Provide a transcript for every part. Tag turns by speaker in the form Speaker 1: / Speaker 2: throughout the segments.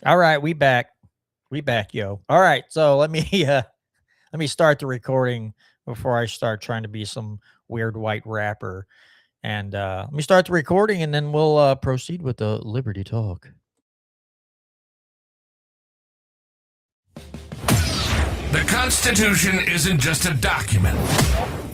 Speaker 1: All right, we back. We back, yo. All right, so let me start the recording before I start trying to be some weird white rapper. And let me start the recording, and then we'll proceed with the Liberty Talk.
Speaker 2: The Constitution isn't just a document.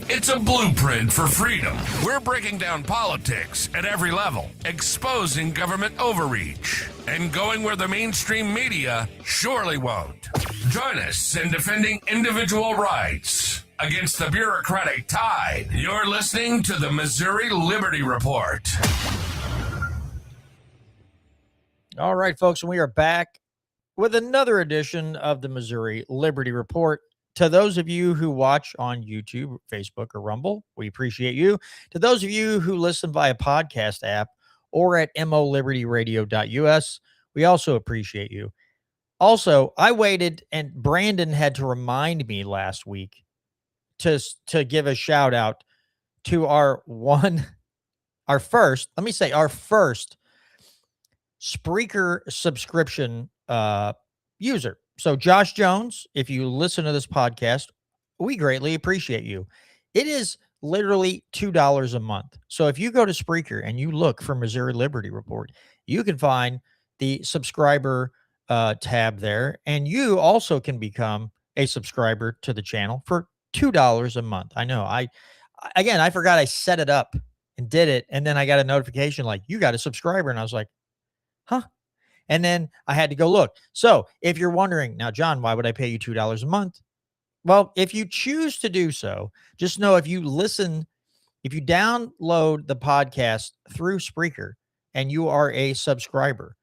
Speaker 2: It's a blueprint for freedom. We're breaking down politics at every level, exposing government overreach, and going where the mainstream media surely won't. Join us in defending individual rights against the bureaucratic tide. You're listening to the Missouri Liberty Report.
Speaker 1: All right, folks, and we are back with another edition of the Missouri Liberty Report. To those of you who watch on YouTube, Facebook, or Rumble, we appreciate you. To those of you who listen via podcast app or at molibertyradio.us, we also appreciate you. Also, I waited, and Brandon had to remind me last week to give a shout out to our first Spreaker subscription user. So Josh Jones, if you listen to this podcast, we greatly appreciate you. It is literally $2 a month. So if you go to Spreaker and you look for Missouri Liberty Report, you can find the subscriber tab there, and you also can become a subscriber to the channel for $2 a month. I know. I forgot I set it up and did it, and then I got a notification like, you got a subscriber, and I was like, huh? And then I had to go look. So if you're wondering, now, John, why would I pay you $2 a month? Well, if you choose to do so, just know if you download the podcast through Spreaker and you are a subscriber,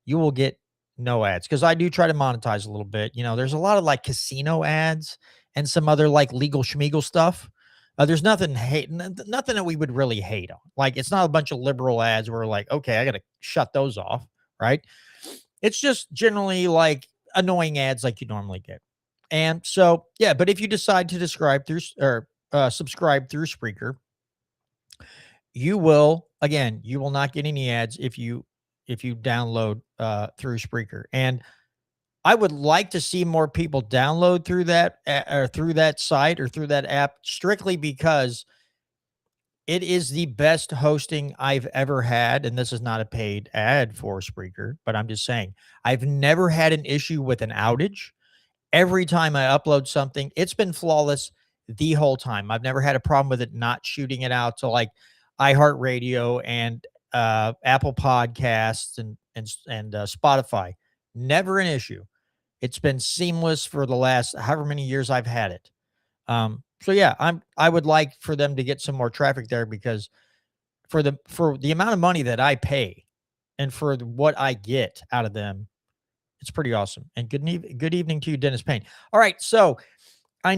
Speaker 1: you will get no ads, because I do try to monetize a little bit. You know, there's a lot of like casino ads and some other like legal schmeagle stuff. There's nothing that we would really hate on. Like, it's not a bunch of liberal ads where we're like, okay, I got to shut those off, right? It's just generally like annoying ads like you normally get. And so, yeah, but if you decide to subscribe through Spreaker, you will not get any ads if you download through Spreaker. And I would like to see more people download through that or through that site or through that app, strictly because it is the best hosting I've ever had. And this is not a paid ad for Spreaker, but I'm just saying, I've never had an issue with an outage. Every time I upload something, it's been flawless the whole time. I've never had a problem with it not shooting it out to like iHeartRadio and Apple Podcasts and Spotify. Never an issue. It's been seamless for the last however many years I've had it. So yeah, I would like for them to get some more traffic there, because for the amount of money that I pay and for what I get out of them, it's pretty awesome. And good evening to you, Dennis Payne. All right, so I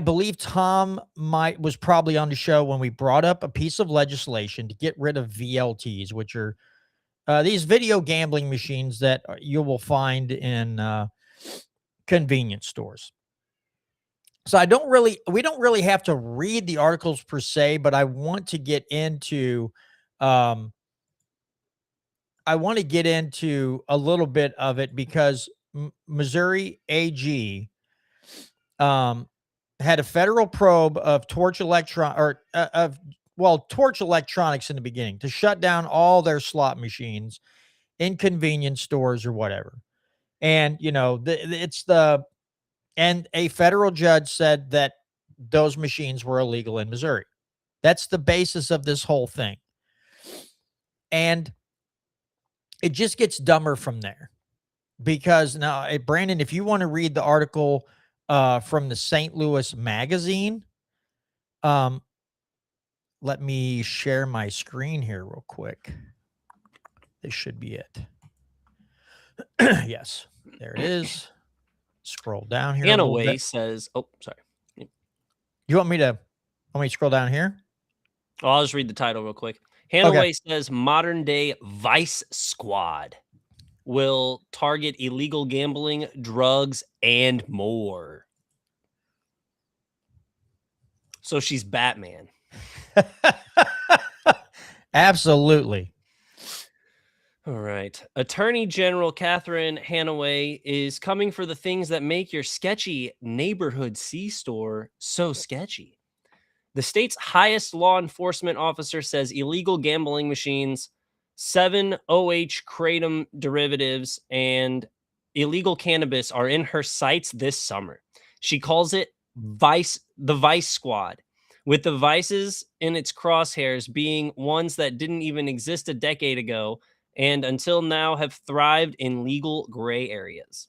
Speaker 1: believe Tom was probably on the show when we brought up a piece of legislation to get rid of VLTs, which are these video gambling machines that you will find in convenience stores. So we don't really have to read the articles per se, but I want to get into a little bit of it, because Missouri AG had a federal probe of Torch Electronics in the beginning to shut down all their slot machines in convenience stores or whatever. And, you know, and a federal judge said that those machines were illegal in Missouri. That's the basis of this whole thing. And it just gets dumber from there, because now, Brandon, if you want to read the article from the St. Louis Magazine, let me share my screen here real quick. This should be it. Yes, there it is. Scroll down here.
Speaker 3: Hanaway says, oh, sorry.
Speaker 1: You want me to scroll down here?
Speaker 3: Oh, I'll just read the title real quick. Hanaway says modern day Vice Squad will target illegal gambling, drugs, and more. So she's Batman.
Speaker 1: Absolutely.
Speaker 3: All right. Attorney General Catherine Hanaway is coming for the things that make your sketchy neighborhood C-store so sketchy. The state's highest law enforcement officer says illegal gambling machines, 7-OH kratom derivatives, and illegal cannabis are in her sights this summer. She calls it the Vice Squad, with the vices in its crosshairs being ones that didn't even exist a decade ago and until now have thrived in legal gray areas.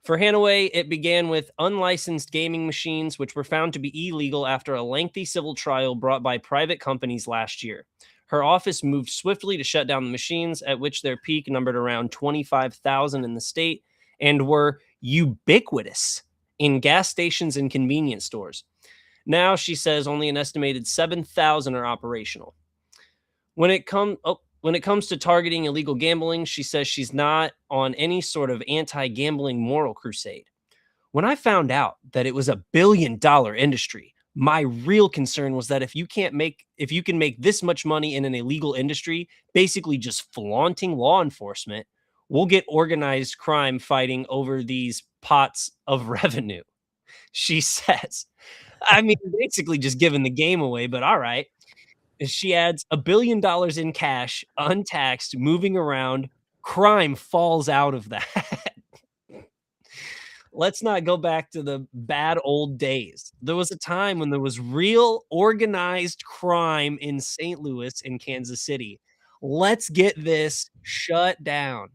Speaker 3: For Hanaway, it began with unlicensed gaming machines, which were found to be illegal after a lengthy civil trial brought by private companies last year. Her office moved swiftly to shut down the machines, at which their peak numbered around 25,000 in the state and were ubiquitous in gas stations and convenience stores. Now, she says only an estimated 7,000 are operational. When it comes to targeting illegal gambling, she says she's not on any sort of anti-gambling moral crusade. When I found out that it was a billion-dollar industry, my real concern was that if you can make this much money in an illegal industry, basically just flaunting law enforcement, we'll get organized crime fighting over these pots of revenue. She says, I mean, basically just giving the game away, but all right. She adds $1 billion in cash, untaxed, moving around. Crime falls out of that. Let's not go back to the bad old days. There was a time when there was real organized crime in St. Louis and Kansas City. Let's get this shut down.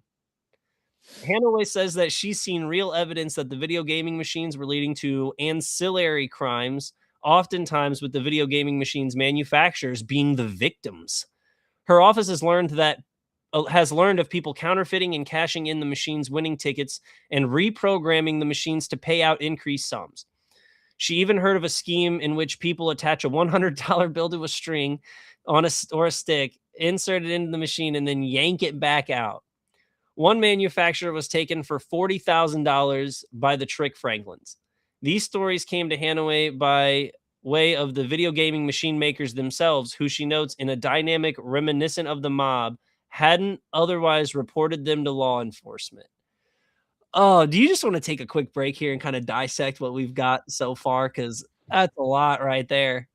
Speaker 3: Hanaway says that she's seen real evidence that the video gaming machines were leading to ancillary crimes, oftentimes with the video gaming machines manufacturers being the victims. Her office has learned of people counterfeiting and cashing in the machines' winning tickets and reprogramming the machines to pay out increased sums. She even heard of a scheme in which people attach a $100 bill to a string or a stick, insert it into the machine, and then yank it back out. One manufacturer was taken for $40,000 by the Trick Franklins. These stories came to Hanaway by way of the video gaming machine makers themselves, who she notes in a dynamic reminiscent of the mob hadn't otherwise reported them to law enforcement. Oh, do you just want to take a quick break here and kind of dissect what we've got so far? Because that's a lot right there.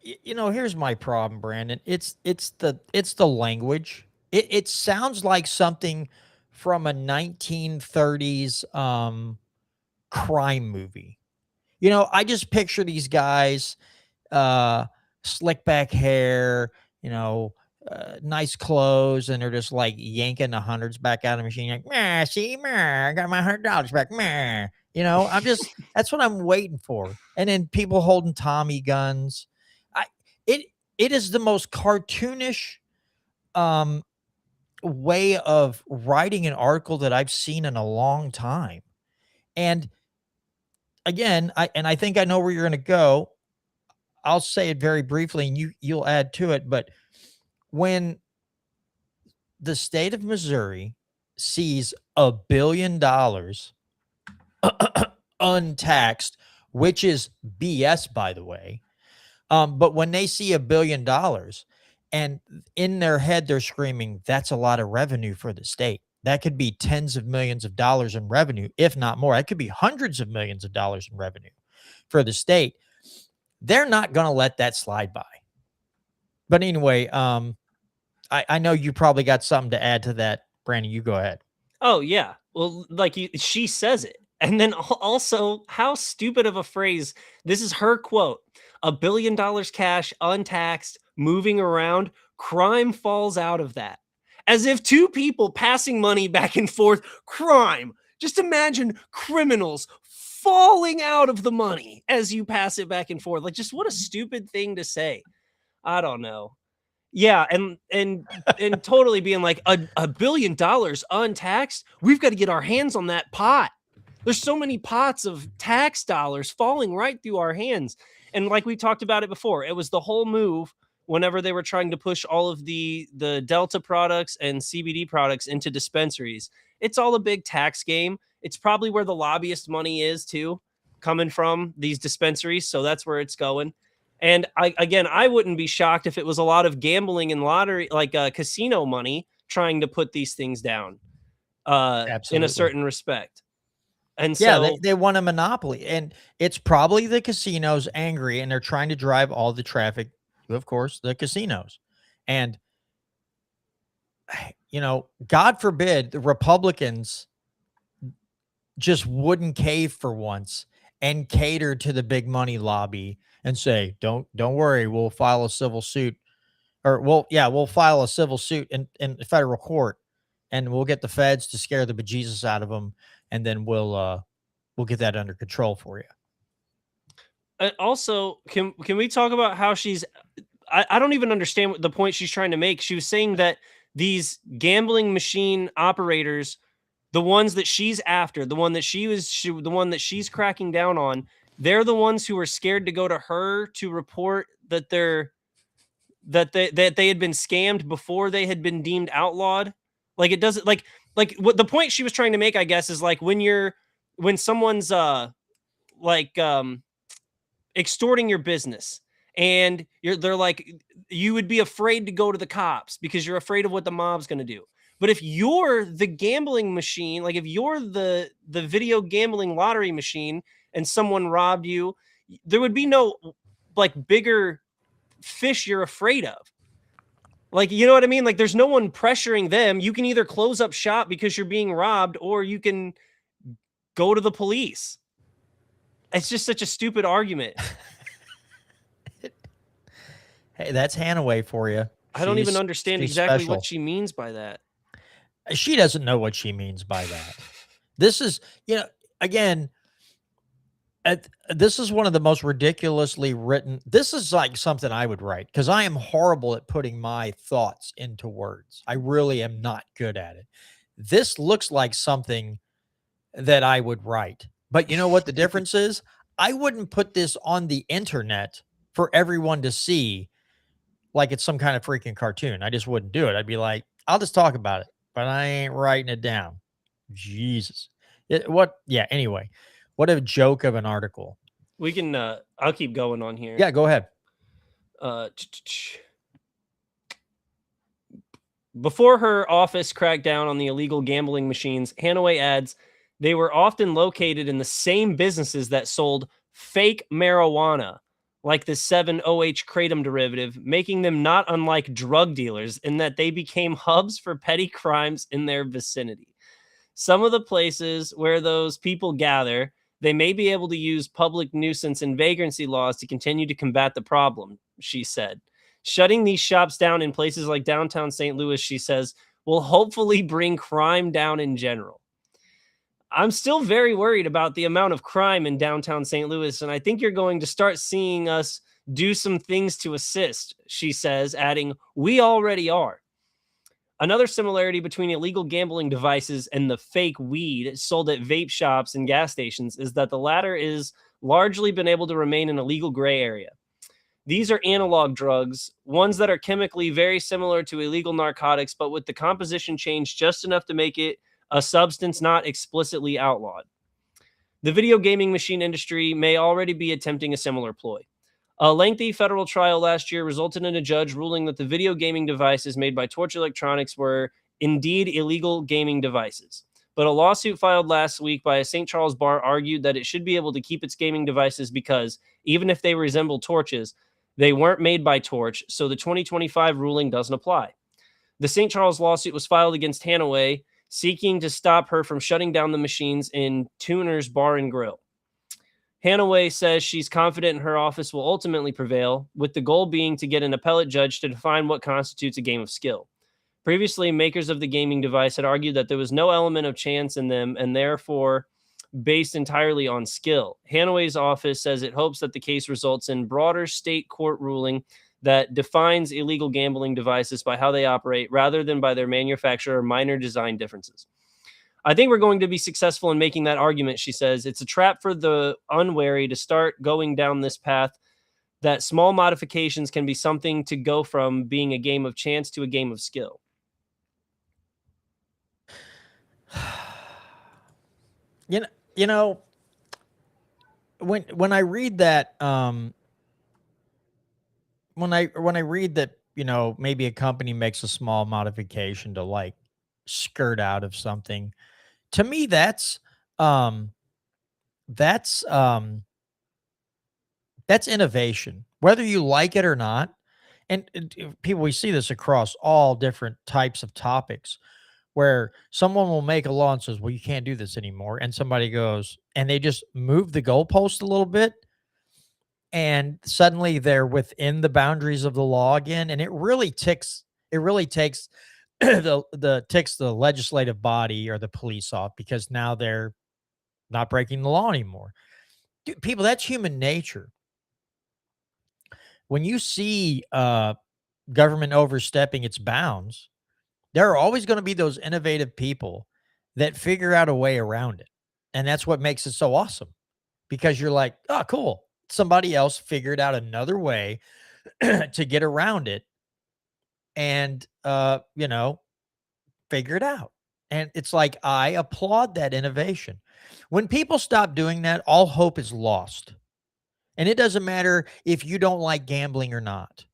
Speaker 1: Here's my problem, Brandon. It's the language. It sounds like something from a 1930s crime movie. I just picture these guys, slick back hair, nice clothes, and they're just like yanking the hundreds back out of the machine. Like, meh, see, meh, I got my $100 back, meh. That's what I'm waiting for. And then people holding Tommy guns. It is the most cartoonish way of writing an article that I've seen in a long time. And again, I think I know where you're going to go. I'll say it very briefly and you'll add to it. But when the state of Missouri sees $1 billion untaxed, which is BS, by the way. But when they see $1 billion and in their head, they're screaming, that's a lot of revenue for the state. That could be tens of millions of dollars in revenue, if not more. That could be hundreds of millions of dollars in revenue for the state. They're not going to let that slide by. But anyway, I know you probably got something to add to that. Brandon, you go ahead.
Speaker 3: Oh, yeah. Well, she says it. And then also, how stupid of a phrase. This is her quote. $1 billion cash, untaxed, moving around. Crime falls out of that. As if two people passing money back and forth, crime. Just imagine criminals falling out of the money as you pass it back and forth. Like, just what a stupid thing to say. I don't know. Yeah, and totally being like $1 billion untaxed. We've got to get our hands on that pot. There's so many pots of tax dollars falling right through our hands. And like we talked about it before, it was the whole move whenever they were trying to push all of the Delta products and CBD products into dispensaries. It's all a big tax game. It's probably where the lobbyist money is too, coming from these dispensaries. So that's where it's going. And I wouldn't be shocked if it was a lot of gambling and lottery, like casino money, trying to put these things down in a
Speaker 1: Absolutely.
Speaker 3: certain respect. And
Speaker 1: Yeah,
Speaker 3: so
Speaker 1: they want a monopoly, and it's probably the casinos angry, and they're trying to drive all the traffic to, of course, the casinos. And God forbid the Republicans just wouldn't cave for once and cater to the big money lobby and say, "Don't worry, we'll file a civil suit." Or we'll file a civil suit in federal court, and we'll get the feds to scare the bejesus out of them, and then we'll get that under control for you.
Speaker 3: also, can we talk about how she's I don't even understand what the point she's trying to make. She was saying that these gambling machine operators, the ones that she's after, the one that the one that she's cracking down on, they're the ones who are scared to go to her to report that they had been scammed before they had been deemed outlawed. Like it doesn't like what the point she was trying to make, I guess, is like when someone's like extorting your business, and they're like, you would be afraid to go to the cops because you're afraid of what the mob's going to do. But if you're the gambling machine, like if you're the video gambling lottery machine and someone robbed you, there would be no like bigger fish you're afraid of. Like, you know what I mean? Like there's no one pressuring them. You can either close up shop because you're being robbed, or you can go to the police. It's just such a stupid argument.
Speaker 1: Hey, that's Hanaway for you.
Speaker 3: I don't even understand
Speaker 1: She's
Speaker 3: exactly
Speaker 1: special.
Speaker 3: what she means by that.
Speaker 1: She doesn't know what she means by that. This is, again, this is one of the most ridiculously written. This is like something I would write, because I am horrible at putting my thoughts into words. I really am not good at it. This looks like something that I would write. But you know what the difference is? I wouldn't put this on the internet for everyone to see like it's some kind of freaking cartoon. I just wouldn't do it. I'd be like, I'll just talk about it, but I ain't writing it down. Jesus. Anyway, what a joke of an article.
Speaker 3: We can I'll keep going on here.
Speaker 1: Yeah, go ahead.
Speaker 3: Before her office cracked down on the illegal gambling machines, Hanaway adds they were often located in the same businesses that sold fake marijuana, like the 7-OH kratom derivative, making them not unlike drug dealers in that they became hubs for petty crimes in their vicinity. Some of the places where those people gather, they may be able to use public nuisance and vagrancy laws to continue to combat the problem, she said. Shutting these shops down in places like downtown St. Louis, she says, will hopefully bring crime down in general. I'm still very worried about the amount of crime in downtown St. Louis, and I think you're going to start seeing us do some things to assist, she says, adding, we already are. Another similarity between illegal gambling devices and the fake weed sold at vape shops and gas stations is that the latter is largely been able to remain in a legal gray area. These are analog drugs, ones that are chemically very similar to illegal narcotics, but with the composition changed just enough to make it a substance not explicitly outlawed. The video gaming machine industry may already be attempting a similar ploy. A lengthy federal trial last year resulted in a judge ruling that the video gaming devices made by Torch Electronics were indeed illegal gaming devices. But a lawsuit filed last week by a St. Charles bar argued that it should be able to keep its gaming devices because, even if they resemble torches, they weren't made by Torch, so the 2025 ruling doesn't apply. The St. Charles lawsuit was filed against Hanaway, seeking to stop her from shutting down the machines in Tuner's Bar and Grill. Hanaway says she's confident her office will ultimately prevail, with the goal being to get an appellate judge to define what constitutes a game of skill. Previously, makers of the gaming device had argued that there was no element of chance in them and therefore based entirely on skill. Hanaway's office says it hopes that the case results in broader state court ruling that defines illegal gambling devices by how they operate rather than by their manufacture or minor design differences. I think we're going to be successful in making that argument, she says. It's a trap for the unwary to start going down this path, that small modifications can be something to go from being a game of chance to a game of skill.
Speaker 1: When I read that, when I read that, maybe a company makes a small modification to like skirt out of something, to me um that's um that's innovation, whether you like it or not. And people, we see this across all different types of topics where someone will make a law and says, well, you can't do this anymore. And somebody goes and they just move the goalpost a little bit, and suddenly they're within the boundaries of the law again. And it really takes the ticks the legislative body or the police off, because now they're not breaking the law anymore. Dude, people, that's human nature. When you see government overstepping its bounds, there are always going to be those innovative people that figure out a way around it. And that's what makes it so awesome, because you're like, oh, cool. Somebody else figured out another way to get around it and, figure it out. And it's like, I applaud that innovation. When people stop doing that, all hope is lost. And it doesn't matter if you don't like gambling or not.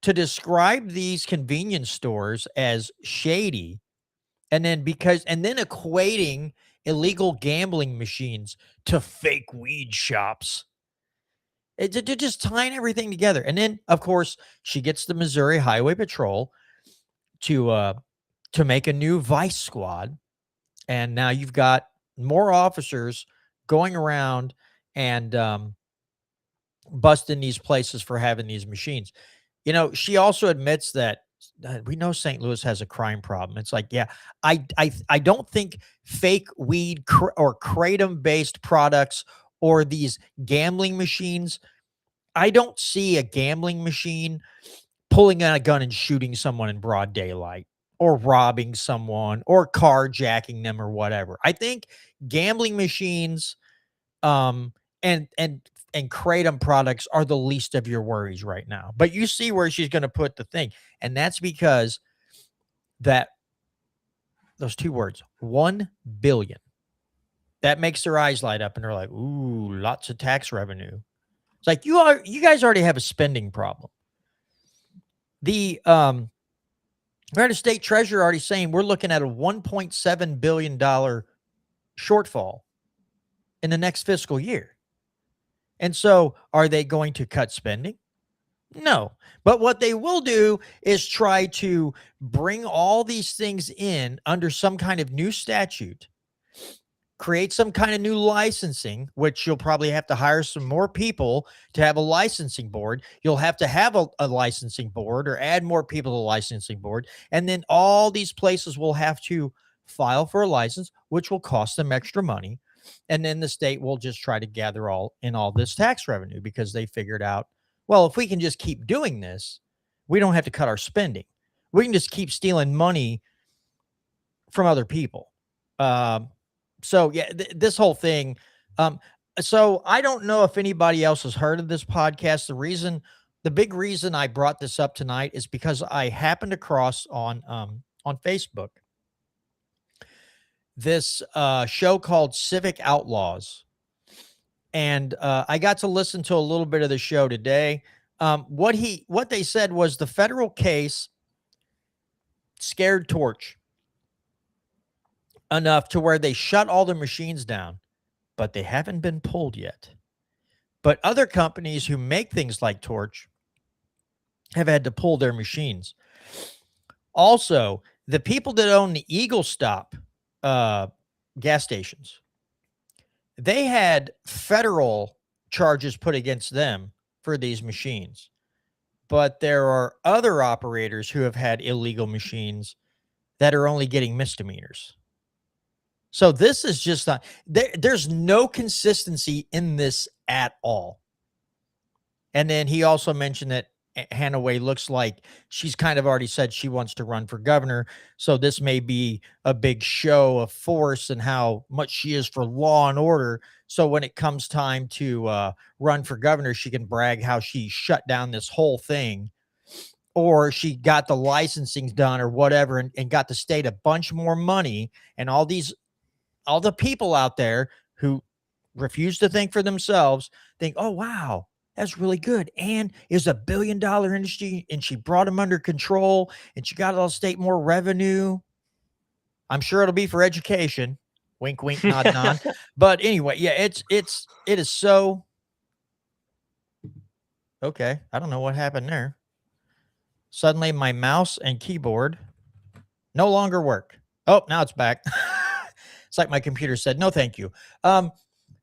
Speaker 1: To describe these convenience stores as shady, and then equating illegal gambling machines to fake weed shops. They're just tying everything together. And then, of course, she gets the Missouri Highway Patrol to make a new vice squad, and now you've got more officers going around and busting these places for having these machines. She also admits that we know St. Louis has a crime problem. It's like, yeah, I don't think fake weed or kratom based products or these gambling machines. I don't see a gambling machine pulling out a gun and shooting someone in broad daylight, or robbing someone, or carjacking them, or whatever. I think gambling machines, um, and kratom products are the least of your worries right now. But you see where she's going to put the thing, and that's because that those two words, 1 billion, that makes their eyes light up, and they're like, ooh, lots of tax revenue. It's like, you guys already have a spending problem. The United State Treasurer already saying we're looking at a $1.7 billion shortfall in the next fiscal year. And so are they going to cut spending? No. But what they will do is try to bring all these things in under some kind of new statute, create some kind of new licensing, which you'll probably have to hire some more people to have a licensing board. You'll have to have a licensing board, or add more people to the licensing board. And then all these places will have to file for a license, which will cost them extra money. And then the state will just try to gather all this tax revenue, because they figured out, well, if we can just keep doing this, we don't have to cut our spending. We can just keep stealing money from other people. So yeah, this whole thing. So I don't know if anybody else has heard of this podcast. The big reason I brought this up tonight is because I happened across on Facebook this show called Civic Outlaws, and I got to listen to a little bit of the show today. What they said was the federal case scared Torch enough to where they shut all the machines down, but they haven't been pulled yet. But other companies who make things like Torch have had to pull their machines. Also, the people that own the Eagle Stop gas stations, they had federal charges put against them for these machines. But there are other operators who have had illegal machines that are only getting misdemeanors. So this is just not, there's no consistency in this at all. And then he also mentioned that Hanaway looks like she's kind of already said she wants to run for governor. So this may be a big show of force and how much she is for law and order. So when it comes time to run for governor, she can brag how she shut down this whole thing, or she got the licensing done or whatever, and got the state a bunch more money. And all the people out there who refuse to think for themselves think, oh, wow, That's really good. And it was $1 billion industry, and she brought them under control, and she got all the state more revenue. I'm sure it'll be for education. Wink, wink, nod, nod. But anyway, yeah, it is so okay. I don't know what happened there. Suddenly, my mouse and keyboard no longer work. Oh, now it's back. It's like my computer said, no, thank you.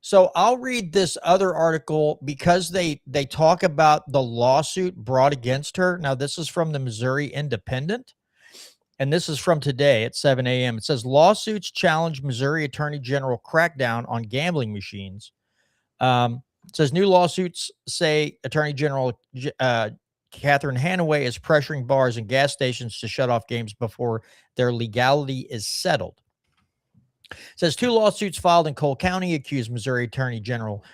Speaker 1: So I'll read this other article because they talk about the lawsuit brought against her. Now, this is from the Missouri Independent, and this is from today at 7 a.m. It says lawsuits challenge Missouri Attorney General crackdown on gambling machines. It says new lawsuits say Attorney General Catherine Hanaway is pressuring bars and gas stations to shut off games before their legality is settled. It says two lawsuits filed in Cole County accuse Missouri Attorney General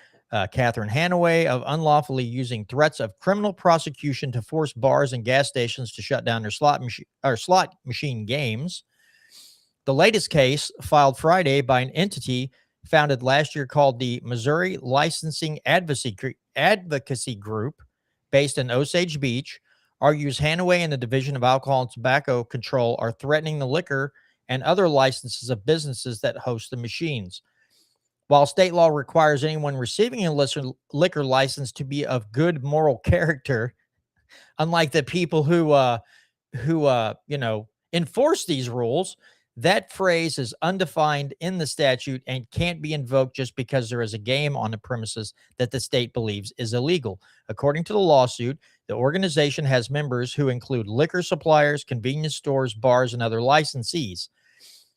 Speaker 1: Catherine Hanaway of unlawfully using threats of criminal prosecution to force bars and gas stations to shut down their slot machine games. The latest case, filed Friday by an entity founded last year called the Missouri Licensing Advocacy Group, based in Osage Beach, argues Hanaway and the Division of Alcohol and Tobacco Control are threatening the liquor and other licenses of businesses that host the machines. While state law requires anyone receiving a liquor license to be of good moral character, unlike the people who enforce these rules, that phrase is undefined in the statute and can't be invoked just because there is a game on the premises that the state believes is illegal. According to the lawsuit, the organization has members who include liquor suppliers, convenience stores, bars, and other licensees.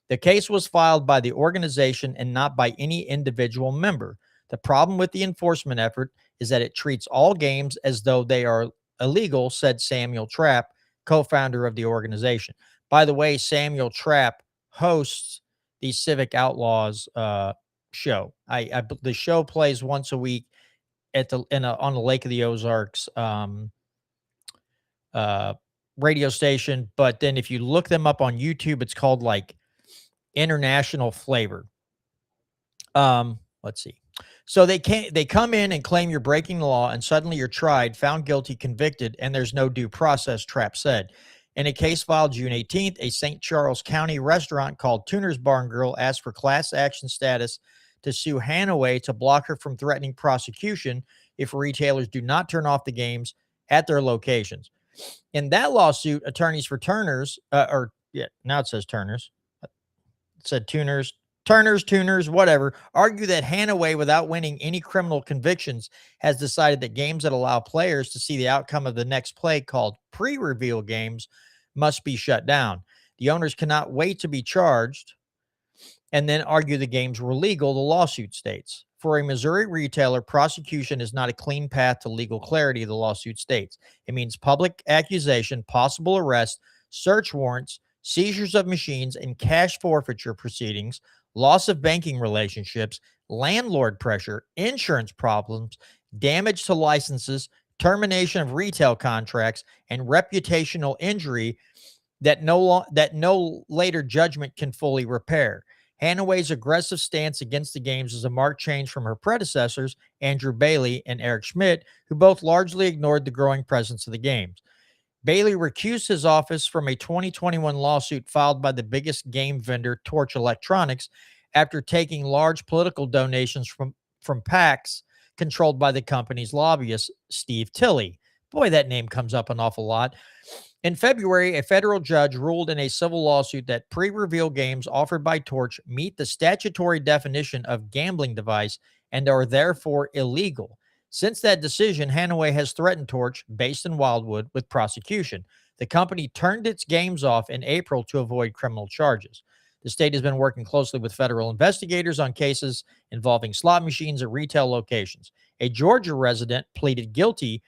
Speaker 1: The case was filed by the organization and not by any individual member. The problem with the enforcement effort is that it treats all games as though they are illegal, said Samuel Trapp, co-founder of the organization. By the way, Samuel Trapp hosts the Civic Outlaws show. The show plays once a week at on the Lake of the Ozarks radio station. But then if you look them up on YouTube, it's called like International Flavor. Let's see. So they come in and claim you're breaking the law, and suddenly you're tried, found guilty, convicted, and there's no due process, Trapp said. In a case filed June 18th, a St. Charles County restaurant called Tuner's Bar and Grill asked for class action status to sue Hanaway to block her from threatening prosecution if retailers do not turn off the games at their locations. In that lawsuit, attorneys for Turner's, now it says Turner's. It said Turners, whatever, argue that Hanaway, without winning any criminal convictions, has decided that games that allow players to see the outcome of the next play, called pre-reveal games, must be shut down. The owners cannot wait to be charged and then argue the games were legal, the lawsuit states. For a Missouri retailer, prosecution is not a clean path to legal clarity, the lawsuit states. It means public accusation, possible arrest, search warrants, seizures of machines, and cash forfeiture proceedings, loss of banking relationships, landlord pressure, insurance problems, damage to licenses, termination of retail contracts, and reputational injury that no later judgment can fully repair. Hanaway's aggressive stance against the games is a marked change from her predecessors, Andrew Bailey and Eric Schmidt, who both largely ignored the growing presence of the games. Bailey recused his office from a 2021 lawsuit filed by the biggest game vendor, Torch Electronics, after taking large political donations from PACs controlled by the company's lobbyist, Steve Tilley. Boy, that name comes up an awful lot. In February, a federal judge ruled in a civil lawsuit that pre-reveal games offered by Torch meet the statutory definition of gambling device and are therefore illegal. Since that decision, Hanaway has threatened Torch, based in Wildwood, with prosecution. The company turned its games off in April to avoid criminal charges. The state has been working closely with federal investigators on cases involving slot machines at retail locations. A Georgia resident pleaded guilty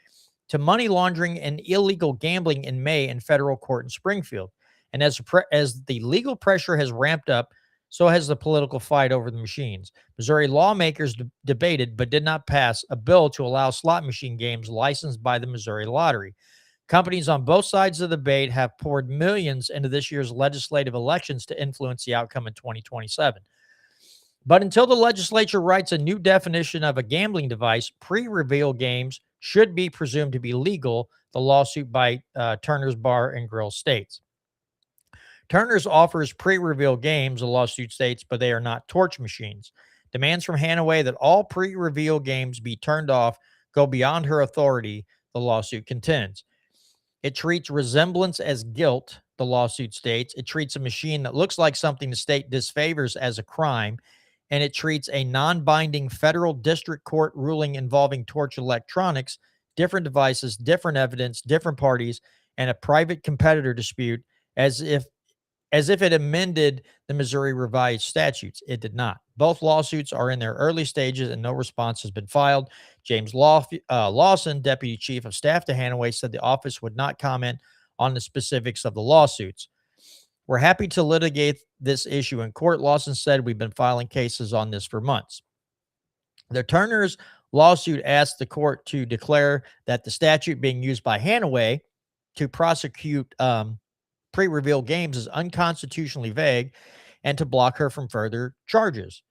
Speaker 1: to money laundering and illegal gambling in May in federal court in Springfield. And as the legal pressure has ramped up, so has the political fight over the machines. Missouri lawmakers debated but did not pass a bill to allow slot machine games licensed by the Missouri Lottery. Companies on both sides of the debate have poured millions into this year's legislative elections to influence the outcome in 2027. But until the legislature writes a new definition of a gambling device, pre-reveal games should be presumed to be legal, the lawsuit by Turner's Bar and Grill states. Turner's offers pre-reveal games, the lawsuit states, but they are not torch machines. Demands from Hanaway that all pre-reveal games be turned off go beyond her authority, the lawsuit contends. It treats resemblance as guilt, the lawsuit states. It treats a machine that looks like something the state disfavors as a crime, and it treats a non-binding federal district court ruling involving torch electronics, different devices, different evidence, different parties, and a private competitor dispute as if it amended the Missouri revised statutes. It did not. Both lawsuits are in their early stages and no response has been filed. James Lawson, Deputy Chief of Staff to Hanaway, said the office would not comment on the specifics of the lawsuits. We're happy to litigate this issue in court, Lawson said. We've been filing cases on this for months. The Turner's lawsuit asked the court to declare that the statute being used by Hanaway to prosecute pre-reveal games is unconstitutionally vague and to block her from further charges.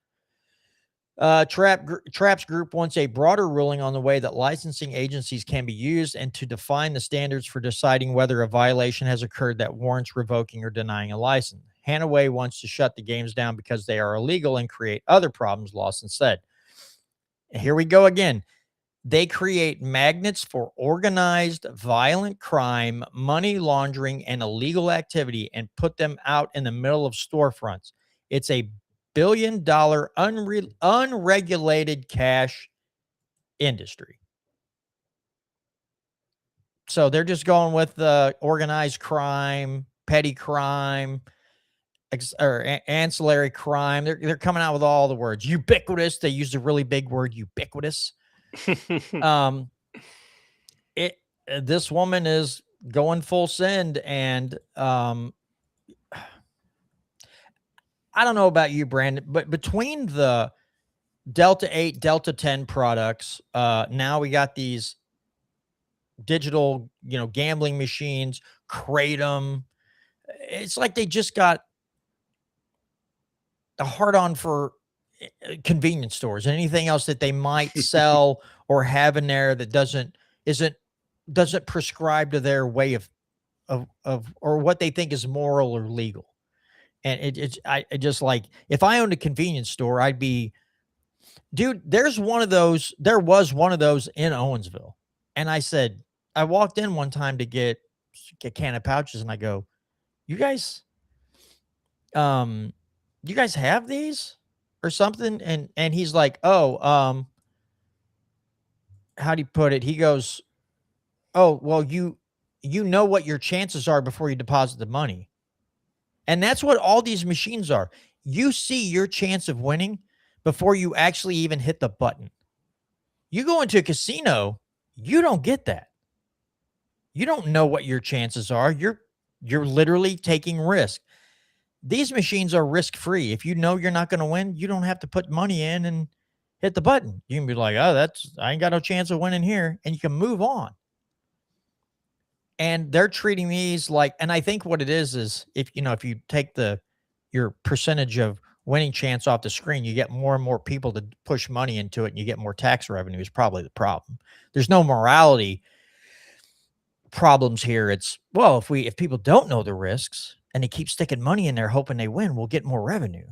Speaker 1: Traps Group wants a broader ruling on the way that licensing agencies can be used and to define the standards for deciding whether a violation has occurred that warrants revoking or denying a license. Hanaway wants to shut the games down because they are illegal and create other problems, Lawson said. Here we go again. They create magnets for organized violent crime, money laundering, and illegal activity and put them out in the middle of storefronts. It's a billion-dollar unregulated cash industry. So they're just going with organized crime, petty crime, or ancillary crime. They're coming out with all the words. Ubiquitous. They used a really big word, ubiquitous. This woman is going full send, and I don't know about you, Brandon, but between the Delta 8, Delta 10 products, now we got these digital, gambling machines, Kratom. It's like they just got a hard on for convenience stores and anything else that they might sell or have in there that doesn't prescribe to their way of or what they think is moral or legal. And I just like, if I owned a convenience store, I'd be, dude, there was one of those in Owensville. And I walked in one time to get a can of pouches and I go, you guys have these or something? And he's like, oh, how do you put it? He goes, oh, well, you know what your chances are before you deposit the money. And that's what all these machines are. You see your chance of winning before you actually even hit the button. You go into a casino, you don't get that. You don't know what your chances are. You're literally taking risk. These machines are risk-free. If you know you're not going to win, you don't have to put money in and hit the button. You can be like, oh, I ain't got no chance of winning here. And you can move on. And they're treating these like, and I think what it is if you take your percentage of winning chance off the screen, you get more and more people to push money into it and you get more tax revenue is probably the problem. There's no morality problems here. It's, well, if people don't know the risks and they keep sticking money in there hoping they win, we'll get more revenue.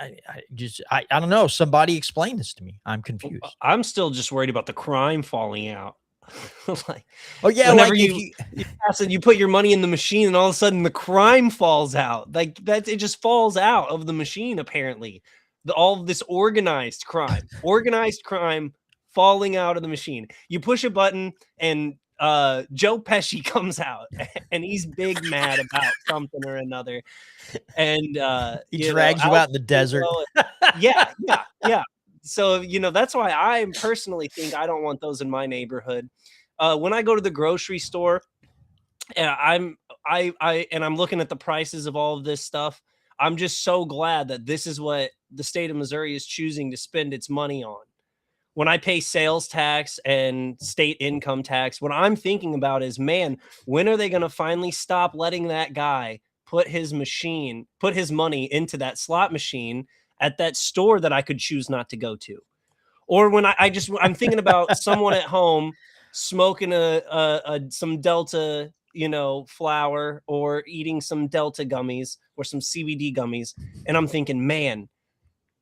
Speaker 1: I don't know. Somebody explain this to me. I'm confused.
Speaker 3: I'm still just worried about the crime falling out.
Speaker 1: Like, oh yeah,
Speaker 3: whenever
Speaker 1: like
Speaker 3: you put your money in the machine and all of a sudden the crime falls out. Like that, it just falls out of the machine. Apparently, all of this organized crime falling out of the machine. You push a button and Joe Pesci comes out and he's big mad about something or another, and
Speaker 1: he drags you out in the desert.
Speaker 3: Yeah. So, that's why I personally think I don't want those in my neighborhood. When I go to the grocery store and I'm looking at the prices of all of this stuff, I'm just so glad that this is what the state of Missouri is choosing to spend its money on. When I pay sales tax and state income tax, what I'm thinking about is, man, when are they going to finally stop letting that guy put his money into that slot machine at that store that I could choose not to go to? Or when I'm thinking about someone at home smoking some Delta, flower, or eating some Delta gummies or some CBD gummies, and I'm thinking, man,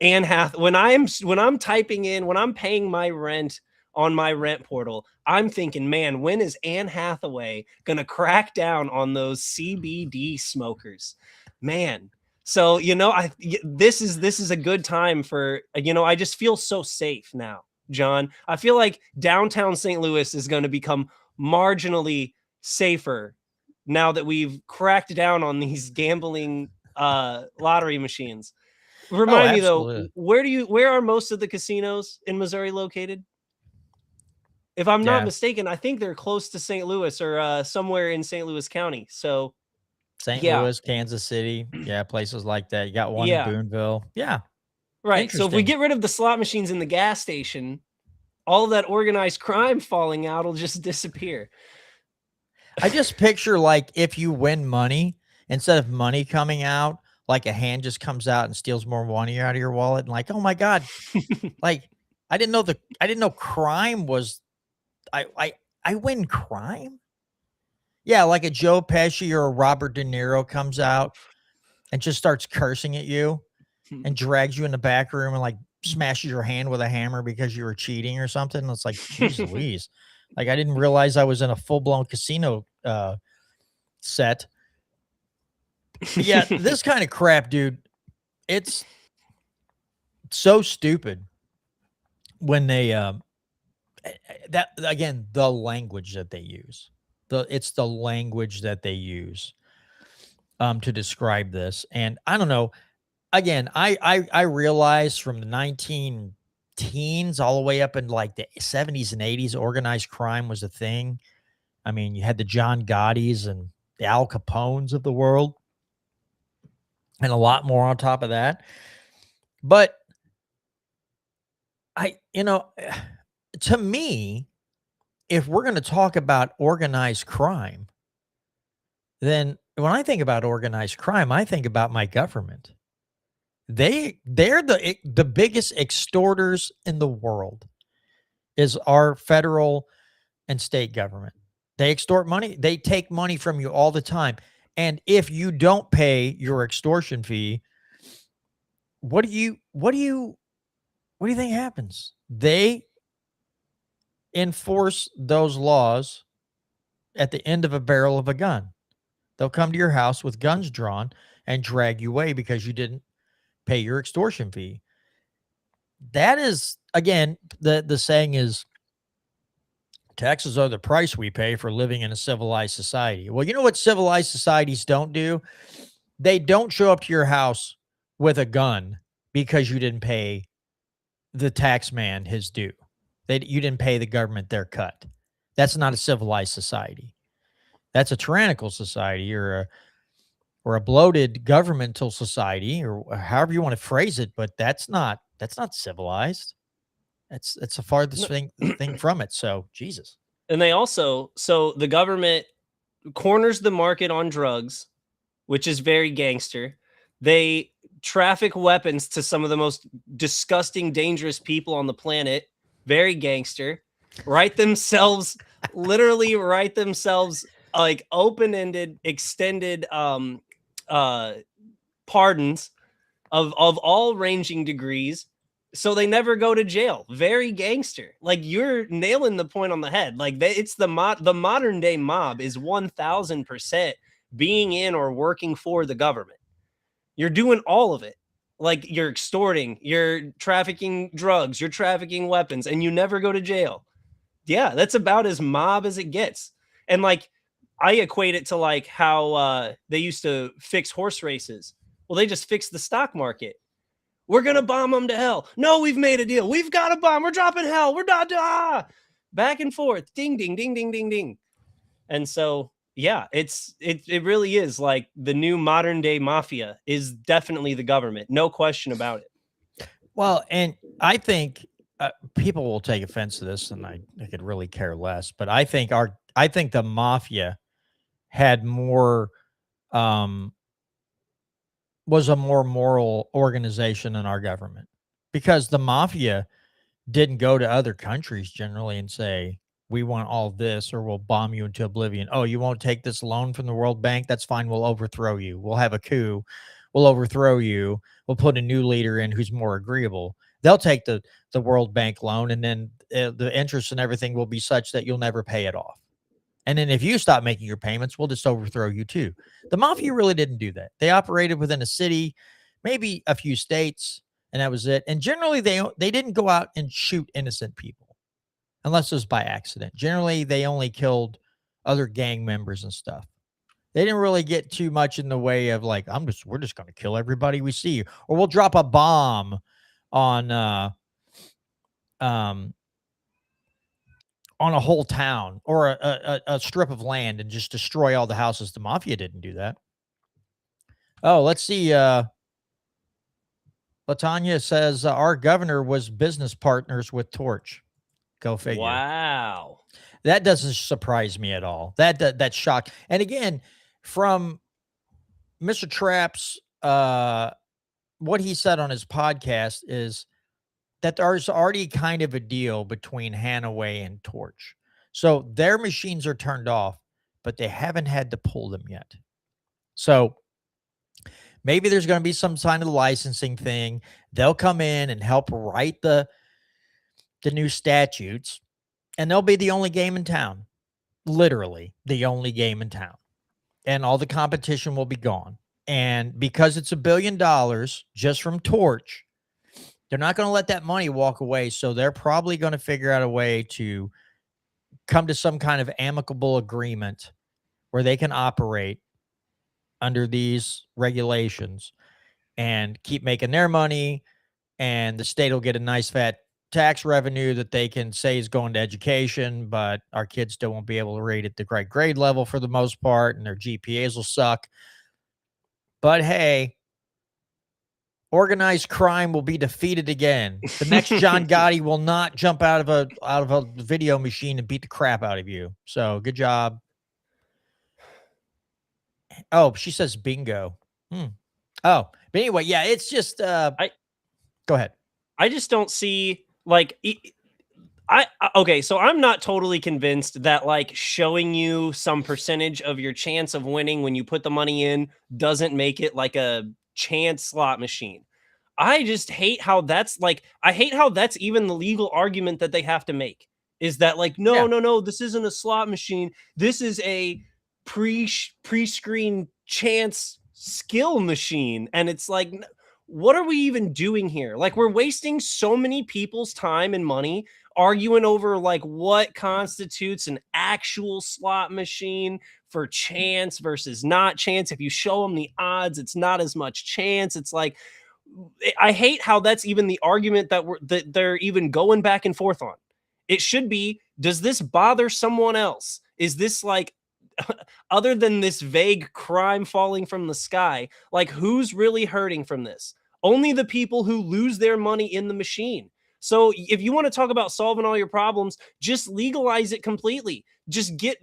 Speaker 3: when I'm typing in, when I'm paying my rent on my rent portal, I'm thinking, man, when is Anne Hathaway gonna crack down on those CBD smokers, man? So this is a good time for I just feel so safe now, John. I feel like downtown St. Louis is going to become marginally safer now that we've cracked down on these gambling lottery machines. Remind me though,
Speaker 1: absolutely.
Speaker 3: where are most of the casinos in Missouri located? If I'm not
Speaker 1: Yeah.
Speaker 3: mistaken, I think they're close to St. Louis or somewhere in St. Louis County. So
Speaker 1: St.
Speaker 3: yeah,
Speaker 1: Louis, Kansas City. Yeah. Places like that. You got one in
Speaker 3: yeah,
Speaker 1: Boonville. Yeah.
Speaker 3: right. So if we
Speaker 1: Interesting.
Speaker 3: get rid of the slot machines in the gas station, all of that organized crime falling out will just disappear.
Speaker 1: I just picture like if you win money, instead of money coming out, like a hand just comes out and steals more money out of your wallet, and like, oh my God, like I didn't know crime was I win crime. Yeah, like a Joe Pesci or a Robert De Niro comes out and just starts cursing at you and drags you in the back room and like smashes your hand with a hammer because you were cheating or something. It's like, geez Louise. Like I didn't realize I was in a full blown casino set. But yeah, this kind of crap, dude, it's so stupid when they that again, the language that they use. It's the language that they use to describe this. And I don't know. Again, I realize from the 19 teens all the way up in like the 70s and 80s, organized crime was a thing. I mean, you had the John Gottis and the Al Capones of the world, and a lot more on top of that. But to me, if we're going to talk about organized crime, then when I think about organized crime, I think about my government. They're the biggest extorters in the world is our federal and state government. They extort money. They take money from you all the time. And if you don't pay your extortion fee, what do you think happens? They enforce those laws at the end of a barrel of a gun. They'll come to your house with guns drawn and drag you away because you didn't pay your extortion fee. That is, again, the saying is taxes are the price we pay for living in a civilized society. Well, you know what civilized societies don't do? They don't show up to your house with a gun because you didn't pay the tax man his due. You didn't pay the government their cut. That's not a civilized society. That's a tyrannical society or a bloated governmental society, or however you want to phrase it. But that's not civilized. It's the farthest thing from it. So Jesus.
Speaker 3: And so the government corners the market on drugs, which is very gangster. They traffic weapons to some of the most disgusting, dangerous people on the planet. Very gangster. Literally write themselves like open-ended, extended pardons of all ranging degrees, so they never go to jail. Very gangster. Like, you're nailing the point on the head. Like, it's the modern day mob is 1000% being in or working for the government. You're doing all of it. Like, you're extorting, you're trafficking drugs, you're trafficking weapons, and you never go to jail. Yeah, that's about as mob as it gets. And like, I equate it to like how they used to fix horse races. Well, they just fixed the stock market. We're going to bomb them to hell. No, we've made a deal. We've got a bomb. We're dropping hell. We're not. Back and forth. Ding, ding, ding, ding, ding, ding. And so, yeah, it really is like the new modern day mafia is definitely the government. No question about it.
Speaker 1: Well, and I think people will take offense to this, and I could really care less. But I think the mafia had more, was a more moral organization than our government, because the mafia didn't go to other countries generally and say, we want all this or we'll bomb you into oblivion. Oh, you won't take this loan from the World Bank? That's fine. We'll overthrow you. We'll have a coup. We'll overthrow you. We'll put a new leader in who's more agreeable. They'll take the World Bank loan, and then the interest and everything will be such that you'll never pay it off. And then if you stop making your payments, we'll just overthrow you too. The mafia really didn't do that. They operated within a city, maybe a few states, and that was it. And generally, they didn't go out and shoot innocent people unless it was by accident. Generally, they only killed other gang members and stuff. They didn't really get too much in the way of like, we're just going to kill everybody we see, or we'll drop a bomb on a whole town or a strip of land and just destroy all the houses. The mafia didn't do that. Oh, let's see. Latanya says our governor was business partners with Torch. Go figure.
Speaker 3: Wow.
Speaker 1: That doesn't surprise me at all. That's shock. And again, from Mr. Trapp's, what he said on his podcast is that there's already kind of a deal between Hanaway and Torch. So their machines are turned off, but they haven't had to pull them yet. So maybe there's going to be some kind of licensing thing. They'll come in and help write the new statutes, and they'll be the only game in town. Literally the only game in town. And all the competition will be gone. And because it's $1 billion just from Torch, they're not going to let that money walk away. So they're probably going to figure out a way to come to some kind of amicable agreement where they can operate under these regulations and keep making their money. And the state will get a nice fat tax revenue that they can say is going to education, but our kids still won't be able to rate at the right grade level for the most part, and their GPAs will suck. But hey, organized crime will be defeated again. The next John Gotti will not jump out of a video machine and beat the crap out of you. So good job. Oh, she says bingo. Oh, but anyway, yeah, it's just go ahead.
Speaker 3: I just don't see okay, so I'm not totally convinced that like showing you some percentage of your chance of winning when you put the money in doesn't make it like a chance slot machine. I just hate how that's like, I hate how that's even the legal argument that they have to make is that like, no, this isn't a slot machine. This is a pre-screen chance skill machine. And it's like, what are we even doing here? Like, we're wasting so many people's time and money arguing over like what constitutes an actual slot machine for chance versus not chance. If you show them the odds, it's not as much chance. It's like, I hate how that's even the argument that they're even going back and forth on. It should be, does this bother someone else? Is this like, other than this vague crime falling from the sky, like who's really hurting from this? Only the people who lose their money in the machine. So if you want to talk about solving all your problems, just legalize it completely. Just get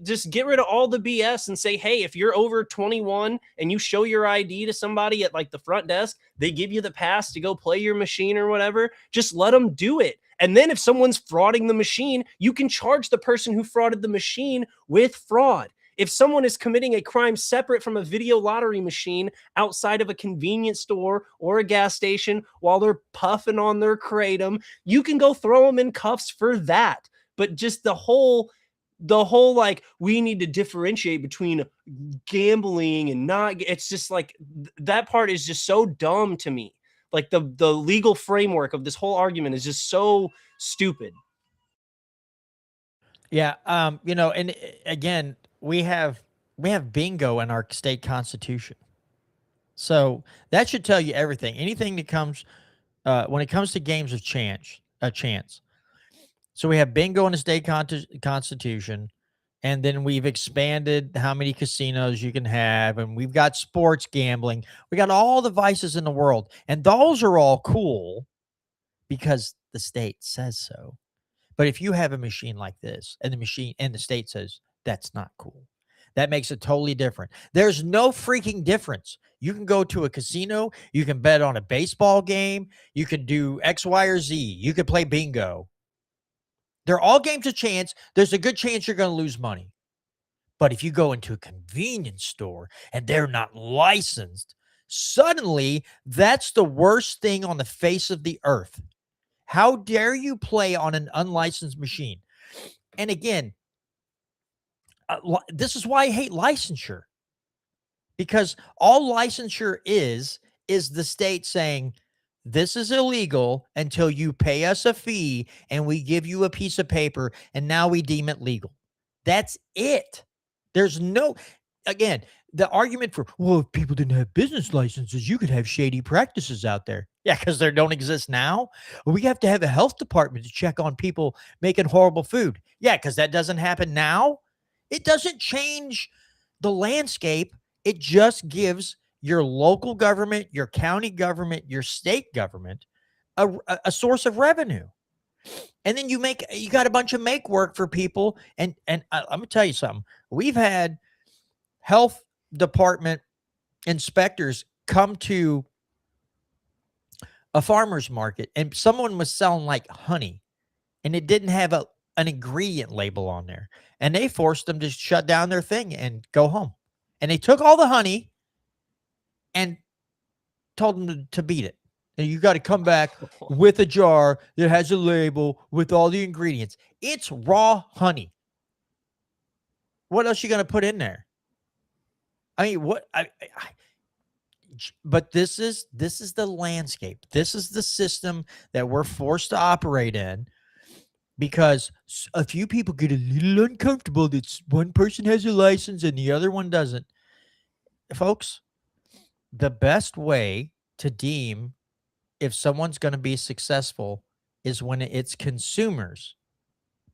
Speaker 3: rid of all the BS and say, hey, if you're over 21 and you show your ID to somebody at like the front desk, they give you the pass to go play your machine or whatever. Just let them do it. And then if someone's frauding the machine, you can charge the person who frauded the machine with fraud. If someone is committing a crime separate from a video lottery machine outside of a convenience store or a gas station while they're puffing on their kratom, you can go throw them in cuffs for that. But just the whole like, we need to differentiate between gambling and not, it's just like, that part is just so dumb to me. Like the legal framework of this whole argument is just so stupid.
Speaker 1: Yeah. And again, we have bingo in our state constitution. So that should tell you everything. Anything that comes when it comes to games of chance. So we have bingo in the state constitution, and then we've expanded how many casinos you can have, and we've got sports gambling. We got all the vices in the world, and those are all cool because the state says so. But if you have a machine like this, and the state says that's not cool, that makes it totally different. There's no freaking difference. You can go to a casino, you can bet on a baseball game, you can do X, Y, or Z, you can play bingo. They're all games of chance. There's a good chance you're going to lose money. But if you go into a convenience store and they're not licensed, suddenly that's the worst thing on the face of the earth. How dare you play on an unlicensed machine? And again, this is why I hate licensure, because all licensure is the state saying, this is illegal until you pay us a fee and we give you a piece of paper and now we deem it legal. That's it. There's no, again, the argument for, well, if people didn't have business licenses, you could have shady practices out there. Yeah, because they don't exist now. We have to have a health department to check on people making horrible food. Yeah, because that doesn't happen now. It doesn't change the landscape. It just gives your local government, your county government, your state government a source of revenue. And then you got a bunch of make work for people. And I'm going to tell you something. We've had health department inspectors come to a farmer's market and someone was selling like honey and it didn't have an ingredient label on there. And they forced them to shut down their thing and go home. And they took all the honey and told them to beat it. And you got to come back with a jar that has a label with all the ingredients. It's raw honey. What else you going to put in there? I mean, but this is the landscape. This is the system that we're forced to operate in because a few people get a little uncomfortable that one person has a license and the other one doesn't. Folks, the best way to deem if someone's going to be successful is when it's consumers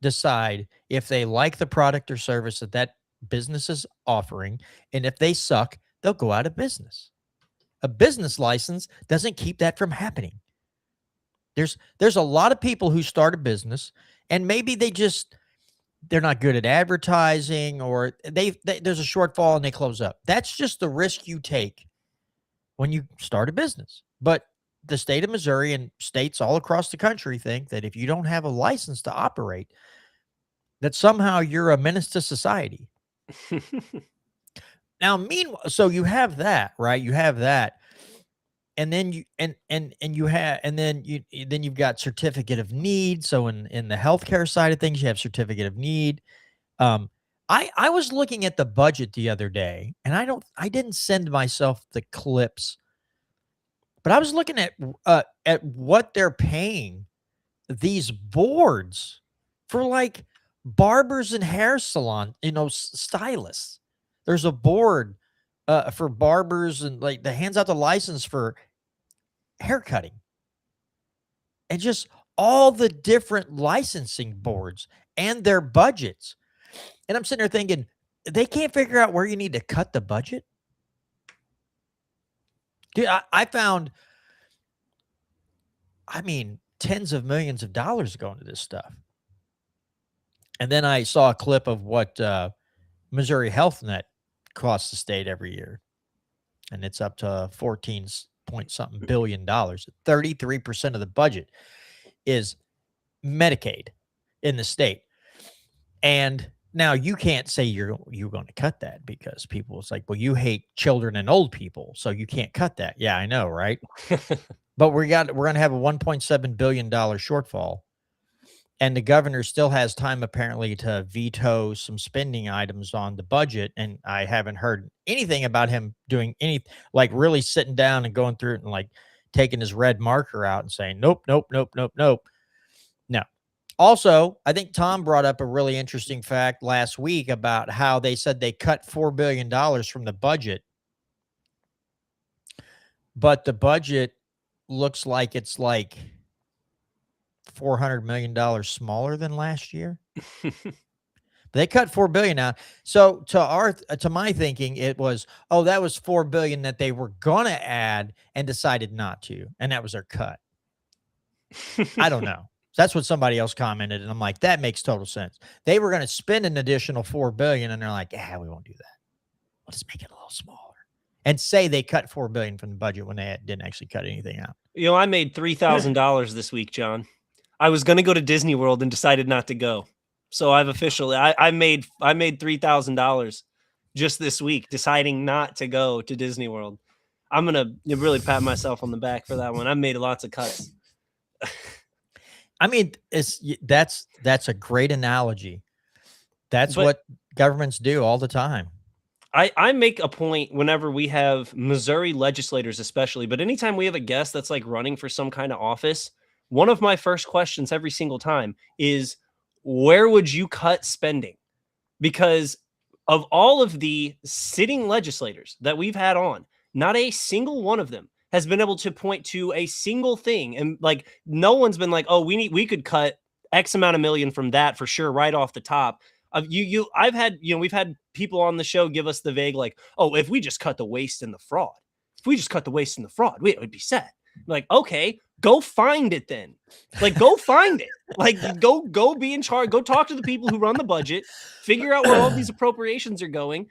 Speaker 1: decide if they like the product or service that business is offering. And if they suck, they'll go out of business. A business license doesn't keep that from happening. There's a lot of people who start a business and maybe they're not good at advertising or there's a shortfall and they close up. That's just the risk you take when you start a business. But the state of Missouri and states all across the country think that if you don't have a license to operate, that somehow you're a menace to society. Now, meanwhile, so you have that, right? You have that. And then you've got certificate of need. So in the healthcare side of things, you have certificate of need. I was looking at the budget the other day and I didn't send myself the clips, but I was looking at what they're paying these boards for, like barbers and hair salon, stylists. There's a board for barbers and like that hands out the license for hair cutting, and just all the different licensing boards and their budgets. And I'm sitting there thinking, they can't figure out where you need to cut the budget. Dude, I found, tens of millions of dollars going to this stuff. And then I saw a clip of what Missouri Health Net costs the state every year. And it's up to 14 point something billion dollars. 33% of the budget is Medicaid in the state. And now you can't say you're going to cut that because people, it's like, well, you hate children and old people, so you can't cut that. Yeah, I know, right? But we're going to have a $1.7 billion shortfall. And the governor still has time apparently to veto some spending items on the budget. And I haven't heard anything about him doing like really sitting down and going through it and like taking his red marker out and saying, nope, nope, nope, nope, nope. No. Also, I think Tom brought up a really interesting fact last week about how they said they cut $4 billion from the budget. But the budget looks like it's like $400 million smaller than last year. They cut $4 billion out. So to my thinking, it was, that was $4 billion that they were going to add and decided not to. And that was their cut. I don't know. That's what somebody else commented. And I'm like, that makes total sense. They were going to spend an additional $4 billion and they're like, we won't do that. We'll just make it a little smaller and say they cut $4 billion from the budget when they didn't actually cut anything out.
Speaker 3: I made $3,000 this week, John. I was going to go to Disney World and decided not to go. So I've officially I made $3,000 just this week deciding not to go to Disney World. I'm going to really pat myself on the back for that one. I made lots of cuts.
Speaker 1: I mean, that's a great analogy. That's what governments do all the time.
Speaker 3: I make a point whenever we have Missouri legislators, especially, but anytime we have a guest that's like running for some kind of office, one of my first questions every single time is, where would you cut spending? Because of all of the sitting legislators that we've had on, not a single one of them has been able to point to a single thing. And like, no one's been like, oh, we could cut X amount of million from that for sure, right off the top. We've had people on the show give us the vague, like, oh, if we just cut the waste and the fraud, it would be set. Like, okay, go find it then. Like, go find it. Like, go be in charge. Go talk to the people who run the budget. Figure out where all these appropriations are going.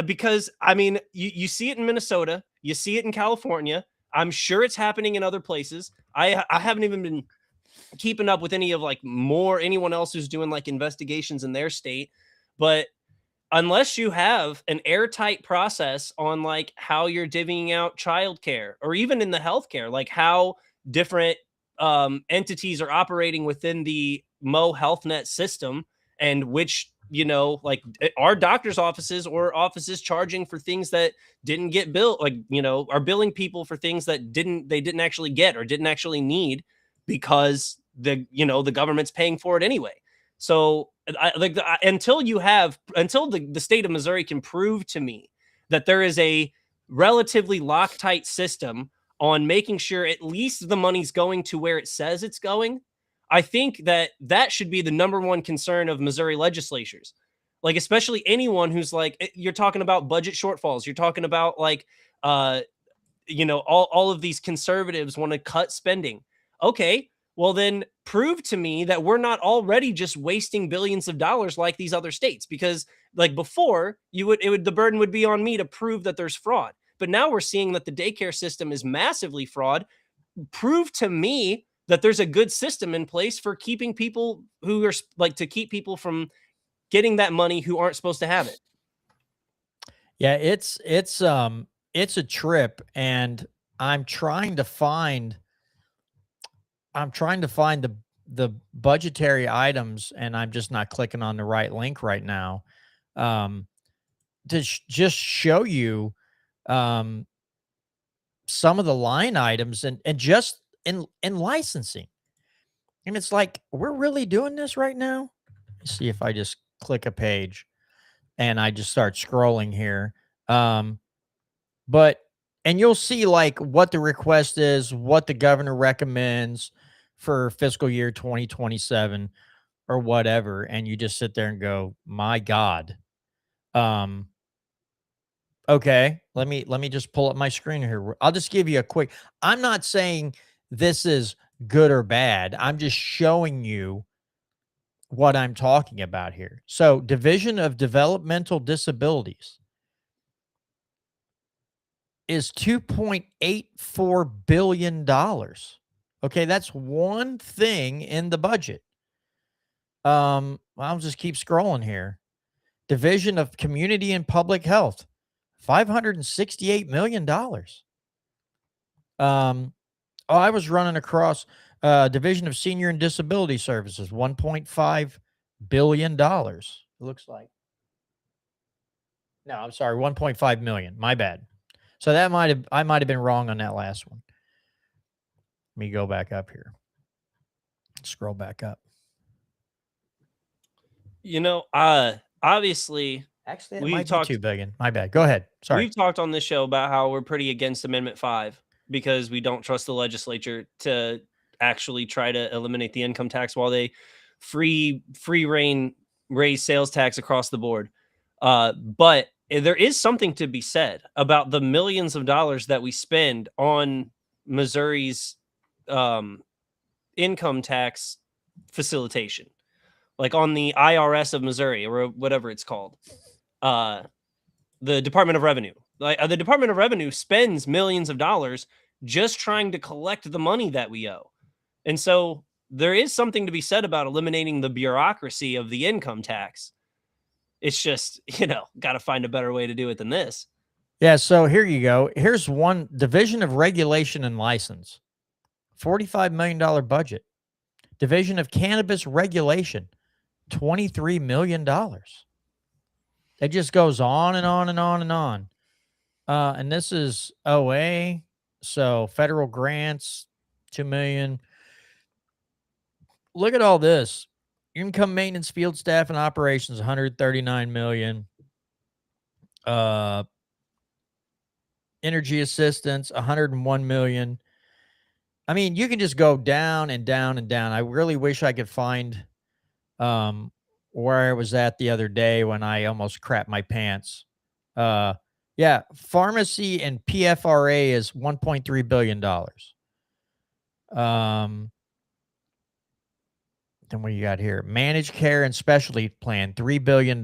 Speaker 3: Because I mean, you see it in Minnesota, you see it in California. I'm sure it's happening in other places. I haven't even been keeping up with anyone else who's doing like investigations in their state, but unless you have an airtight process on like how you're divvying out childcare, or even in the healthcare, like how different entities are operating within the Mo Health Net system, and which, like, are doctors' offices or offices charging for things that didn't get billed, like, are billing people for things that they didn't actually get or didn't actually need, because the government's paying for it anyway. So until the state of Missouri can prove to me that there is a relatively Loctite system on making sure at least the money's going to where it says it's going, I think that should be the number one concern of Missouri legislatures. Like, especially anyone who's like, you're talking about budget shortfalls, you're talking about like, all of these conservatives want to cut spending. Okay, well then prove to me that we're not already just wasting billions of dollars like these other states. Because like before, the burden would be on me to prove that there's fraud. But now we're seeing that the daycare system is massively fraud. Prove to me that there's a good system in place for keeping people who are like, to keep people from getting that money who aren't supposed to have it.
Speaker 1: Yeah, it's a trip, and I'm trying to find the budgetary items, and I'm just not clicking on the right link right now, to just show you some of the line items, and just in licensing. And it's like, we're really doing this right now. Let's see if I just click a page and I just start scrolling here. And you'll see like what the request is, what the governor recommends for fiscal year 2027 or whatever. And you just sit there and go, my God. Okay, let me just pull up my screen here. I'll just give you a quick, I'm not saying this is good or bad. I'm just showing you what I'm talking about here. So, Division of Developmental Disabilities is $2.84 billion. Okay, that's one thing in the budget. I'll just keep scrolling here. Division of Community and Public Health, $568 million. I was running across Division of Senior and Disability Services, $1.5 billion. It looks like. No, I'm sorry, 1.5 million. My bad. So I might have been wrong on that last one. Let me go back up here. Scroll back up.
Speaker 3: Obviously,
Speaker 1: actually, it might be too big. My bad. Go ahead. Sorry.
Speaker 3: We've talked on this show about how we're pretty against Amendment 5 because we don't trust the legislature to actually try to eliminate the income tax while they free reign raise sales tax across the board. But there is something to be said about the millions of dollars that we spend on Missouri's income tax facilitation, like on the IRS of Missouri or whatever it's called. The Department of Revenue. Like the Department of Revenue spends millions of dollars just trying to collect the money that we owe. And so there is something to be said about eliminating the bureaucracy of the income tax. It's just, got to find a better way to do it than this.
Speaker 1: Yeah, so here you go. Here's one Division of Regulation and License, $45 million budget. Division of Cannabis Regulation, $23 million. It just goes on and on and on and on. And this is OA, so federal grants, $2 million. Look at all this. Income maintenance, field staff, and operations, $139 million. Energy assistance, $101 million. I mean, you can just go down and down and down. I really wish I could find where I was at the other day when I almost crapped my pants. Yeah, pharmacy and PFRA is $1.3 billion. Then what you got here? Managed care and specialty plan, $3 billion.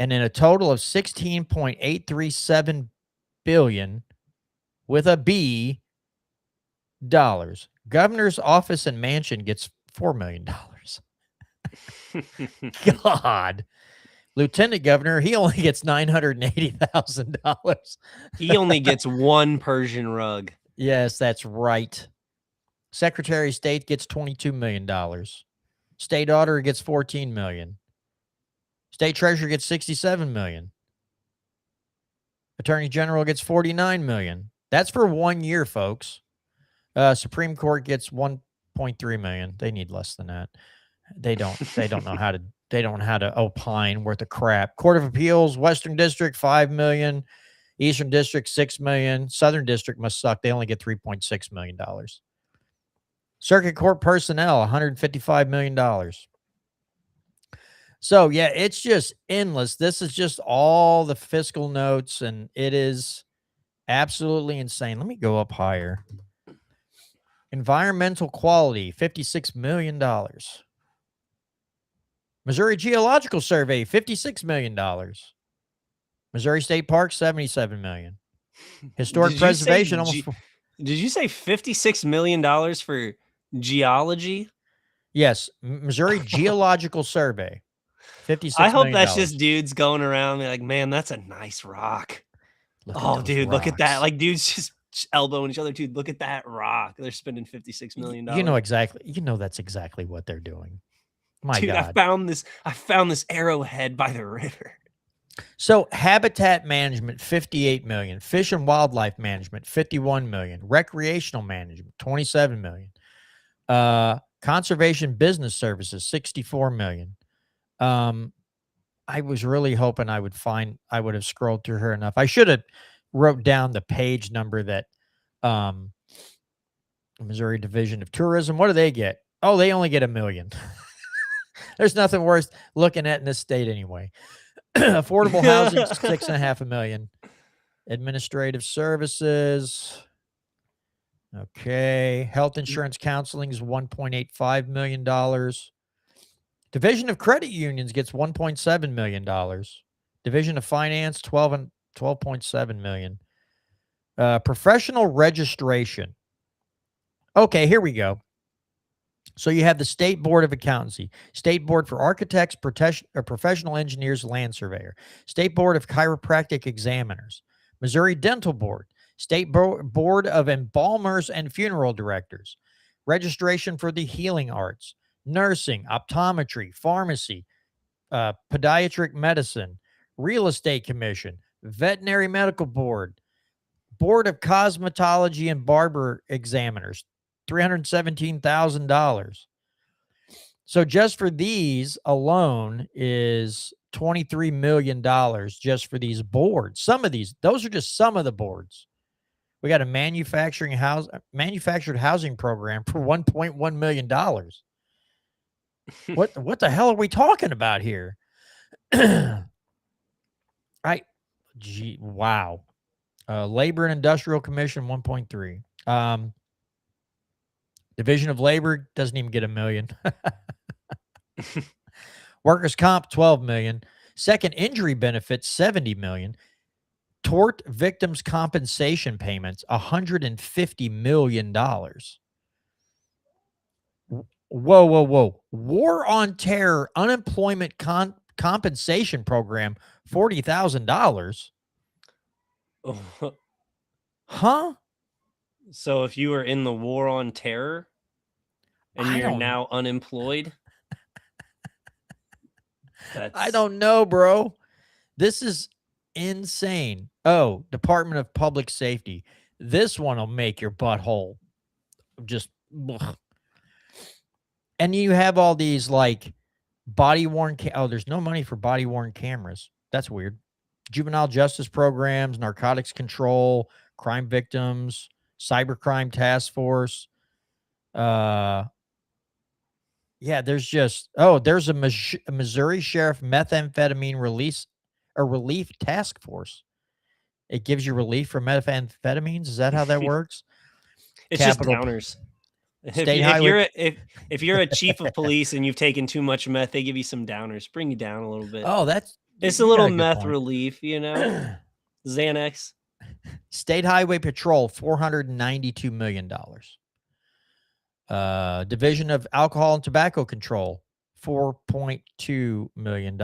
Speaker 1: And then a total of $16.837 billion with a B dollars. Governor's office and mansion gets $4 million. God. Lieutenant governor, he only gets $980,000.
Speaker 3: He only gets one Persian rug.
Speaker 1: Yes, that's right. Secretary of State gets $22 million. State auditor gets $14 million. State treasurer gets $67 million. Attorney general gets $49 million. That's for 1 year, folks. Supreme Court gets $1.3 million. They need less than that. They don't know how to opine worth of crap. Court of Appeals, Western District, $5 million. Eastern District, $6 million. Southern District must suck. They only get $3.6 million. Circuit Court personnel, $155 million. So, yeah, it's just endless. This is just all the fiscal notes, and it is absolutely insane. Let me go up higher. Environmental quality, $56 million. Missouri Geological Survey, $56 million. Missouri State Park, $77 million. Historic preservation,
Speaker 3: did you say $56 million for geology?
Speaker 1: Yes, Missouri Geological Survey, $56
Speaker 3: I hope
Speaker 1: million.
Speaker 3: that's just dudes going around like, man, that's a nice rock. Dude, look at that. Like, dudes just elbowing each other. Dude, look at that rock. They're spending $56 million.
Speaker 1: You know that's exactly what they're doing. My
Speaker 3: Dude,
Speaker 1: God.
Speaker 3: I found this arrowhead by the river.
Speaker 1: So habitat management, $58 million. Fish and wildlife management, $51 million. Recreational management, $27 million. Conservation business services, $64 million. I was really hoping I would have scrolled through her enough. I should have wrote down the page number that Missouri Division of Tourism. What do they get? Oh, they only get $1 million. There's nothing worth looking at in this state anyway. Affordable housing, $6.5 million. Administrative services. Okay. Health insurance counseling is $1.85 million. Division of Credit Unions gets $1.7 million. Division of Finance, $12.7 million. Professional registration. Okay, here we go. So you have the State Board of Accountancy, State Board for Architects, Professional Engineers, Land Surveyor, State Board of Chiropractic Examiners, Missouri Dental Board, State Board of Embalmers and Funeral Directors, registration for the healing arts, nursing, optometry, pharmacy, podiatric medicine, real estate commission, veterinary medical board, Board of Cosmetology and Barber Examiners, $317,000. So just for these alone is $23 million just for these boards. Those are just some of the boards. We got a manufactured housing program for $1.1 million. What the hell are we talking about here? Wow. Labor and Industrial Commission, 1.3. Division of Labor doesn't even get $1 million. Workers' Comp, $12 million. Second injury benefits, $70 million. Tort victims compensation payments, $150 million. Whoa, whoa, whoa. War on Terror unemployment compensation program, $40,000. Huh?
Speaker 3: So if you were in the war on terror and
Speaker 1: I
Speaker 3: you're
Speaker 1: don't
Speaker 3: now unemployed,
Speaker 1: I
Speaker 3: that's
Speaker 1: don't know, bro. This is insane. Oh, Department of Public Safety. This one will make your butthole just ugh. And you have all these like body worn there's no money for body worn cameras. That's weird. Juvenile justice programs, narcotics control, crime victims, cybercrime task force. Yeah, there's just there's a Missouri Sheriff methamphetamine relief task force. It gives you relief from methamphetamines. Is that how that works?
Speaker 3: it's just
Speaker 1: Capital
Speaker 3: downers.
Speaker 1: State Highway.
Speaker 3: If you're a chief of police and you've taken too much meth, they give you some downers, bring you down a little bit.
Speaker 1: Oh,
Speaker 3: it's a
Speaker 1: you got
Speaker 3: little
Speaker 1: good
Speaker 3: meth
Speaker 1: point.
Speaker 3: relief, you know. Xanax.
Speaker 1: State Highway Patrol, $492 million. Division of Alcohol and Tobacco Control, $4.2 million.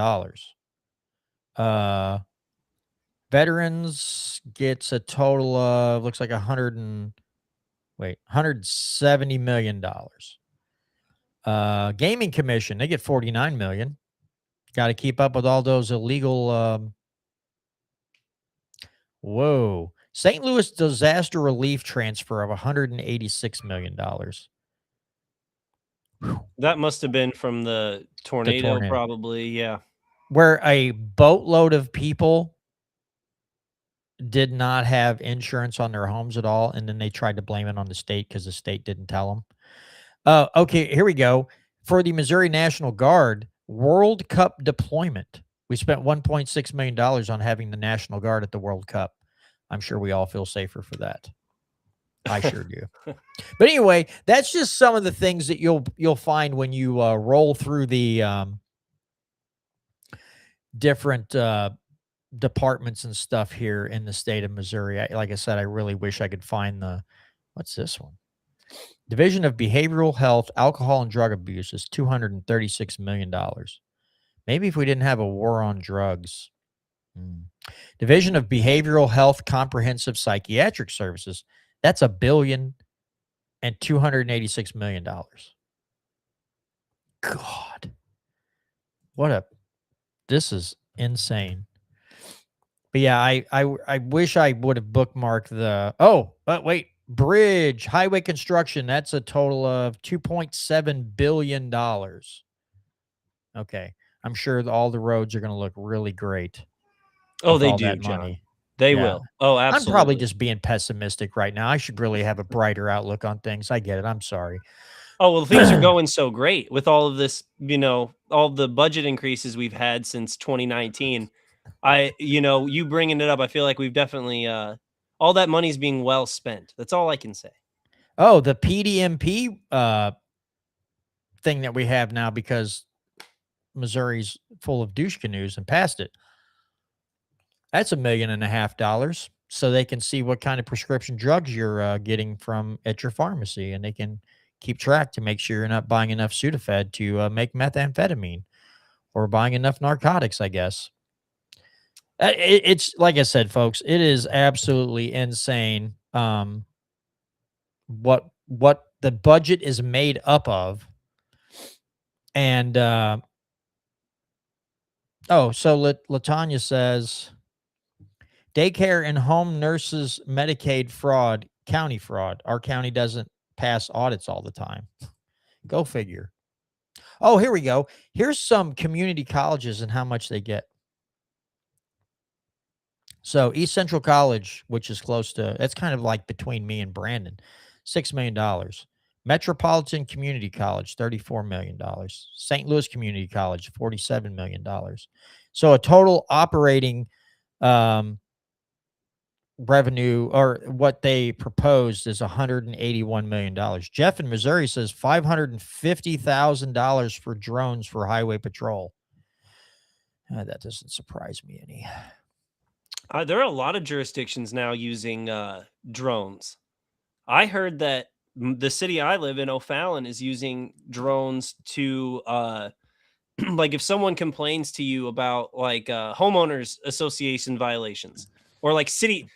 Speaker 1: Veterans gets a total of looks like $170 million. Gaming Commission, they get $49 million. Got to keep up with all those illegal. Whoa. St. Louis disaster relief transfer of $186 million.
Speaker 3: That must have been from the tornado, probably. Yeah.
Speaker 1: Where a boatload of people did not have insurance on their homes at all, and then they tried to blame it on the state because the state didn't tell them. Okay, here we go. For the Missouri National Guard, World Cup deployment. We spent $1.6 million on having the National Guard at the World Cup. I'm sure we all feel safer for that. I sure do. But anyway, that's just some of the things that you'll find when you roll through the different departments and stuff here in the state of Missouri. Like I said, I really wish I could find what's this one? Division of Behavioral Health, Alcohol and Drug Abuse is $236 million. Maybe if we didn't have a war on drugs. Division of Behavioral Health, Comprehensive Psychiatric Services, that's $1,286 million. God. This is insane. But yeah, I wish I would have bookmarked bridge, highway construction. That's a total of $2.7 billion. Okay. I'm sure all the roads are going to look really great.
Speaker 3: Oh, they do, John. Money. They will. Oh, absolutely.
Speaker 1: I'm probably just being pessimistic right now. I should really have a brighter outlook on things. I get it. I'm sorry.
Speaker 3: Oh, well, things are going so great with all of this, all the budget increases we've had since 2019. You bringing it up, I feel like we've definitely, all that money's being well spent. That's all I can say.
Speaker 1: Oh, the PDMP thing that we have now because Missouri's full of douche canoes and passed it. That's $1.5 million. So they can see what kind of prescription drugs you're getting at your pharmacy, and they can keep track to make sure you're not buying enough Sudafed to make methamphetamine or buying enough narcotics, I guess. It's like I said, folks, it is absolutely insane what the budget is made up of. And so Latanya says daycare and home nurses Medicaid fraud, county fraud. Our county doesn't pass audits all the time. Go figure. Oh, here we go. Here's some community colleges and how much they get. So East Central College, which is that's kind of like between me and Brandon, $6 million. Metropolitan Community College, $34 million. St. Louis Community College, $47 million. So a total operating revenue, or what they proposed, is $181 million. Jeff in Missouri says $550,000 for drones for highway patrol. That doesn't surprise me any.
Speaker 3: There are a lot of jurisdictions now using drones. I heard that the city I live in, O'Fallon, is using drones to like if someone complains to you about like homeowners association violations or like city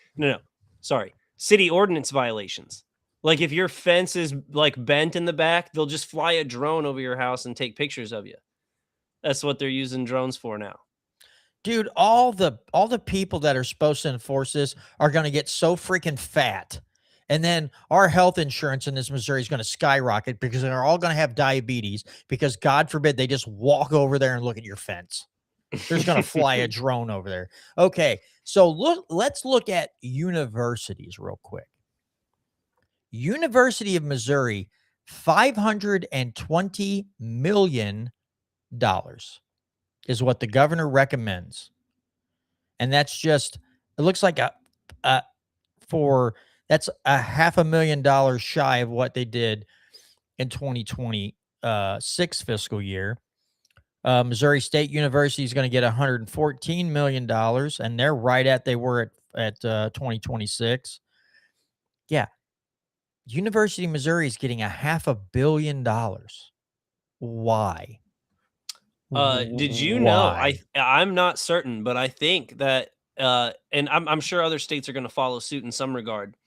Speaker 3: ordinance violations. Like if your fence is like bent in the back, they'll just fly a drone over your house and take pictures of you. That's what they're using drones for now.
Speaker 1: Dude, all the people that are supposed to enforce this are going to get so freaking fat. And then our health insurance in this Missouri is going to skyrocket because they're all going to have diabetes because God forbid they just walk over there and look at your fence. There's going to fly a drone over there. Okay. So let's look at universities real quick. University of Missouri, $520 million is what the governor recommends. And that's just, it looks like that's $500,000 shy of what they did in 2026 fiscal year. Missouri State University is going to get $114 million, and they're right at they were at 2026. Yeah. University of Missouri is getting $500 million. Why?
Speaker 3: Did you know?
Speaker 1: Why?
Speaker 3: I'm not certain, but I think that and I'm sure other states are going to follow suit in some regard.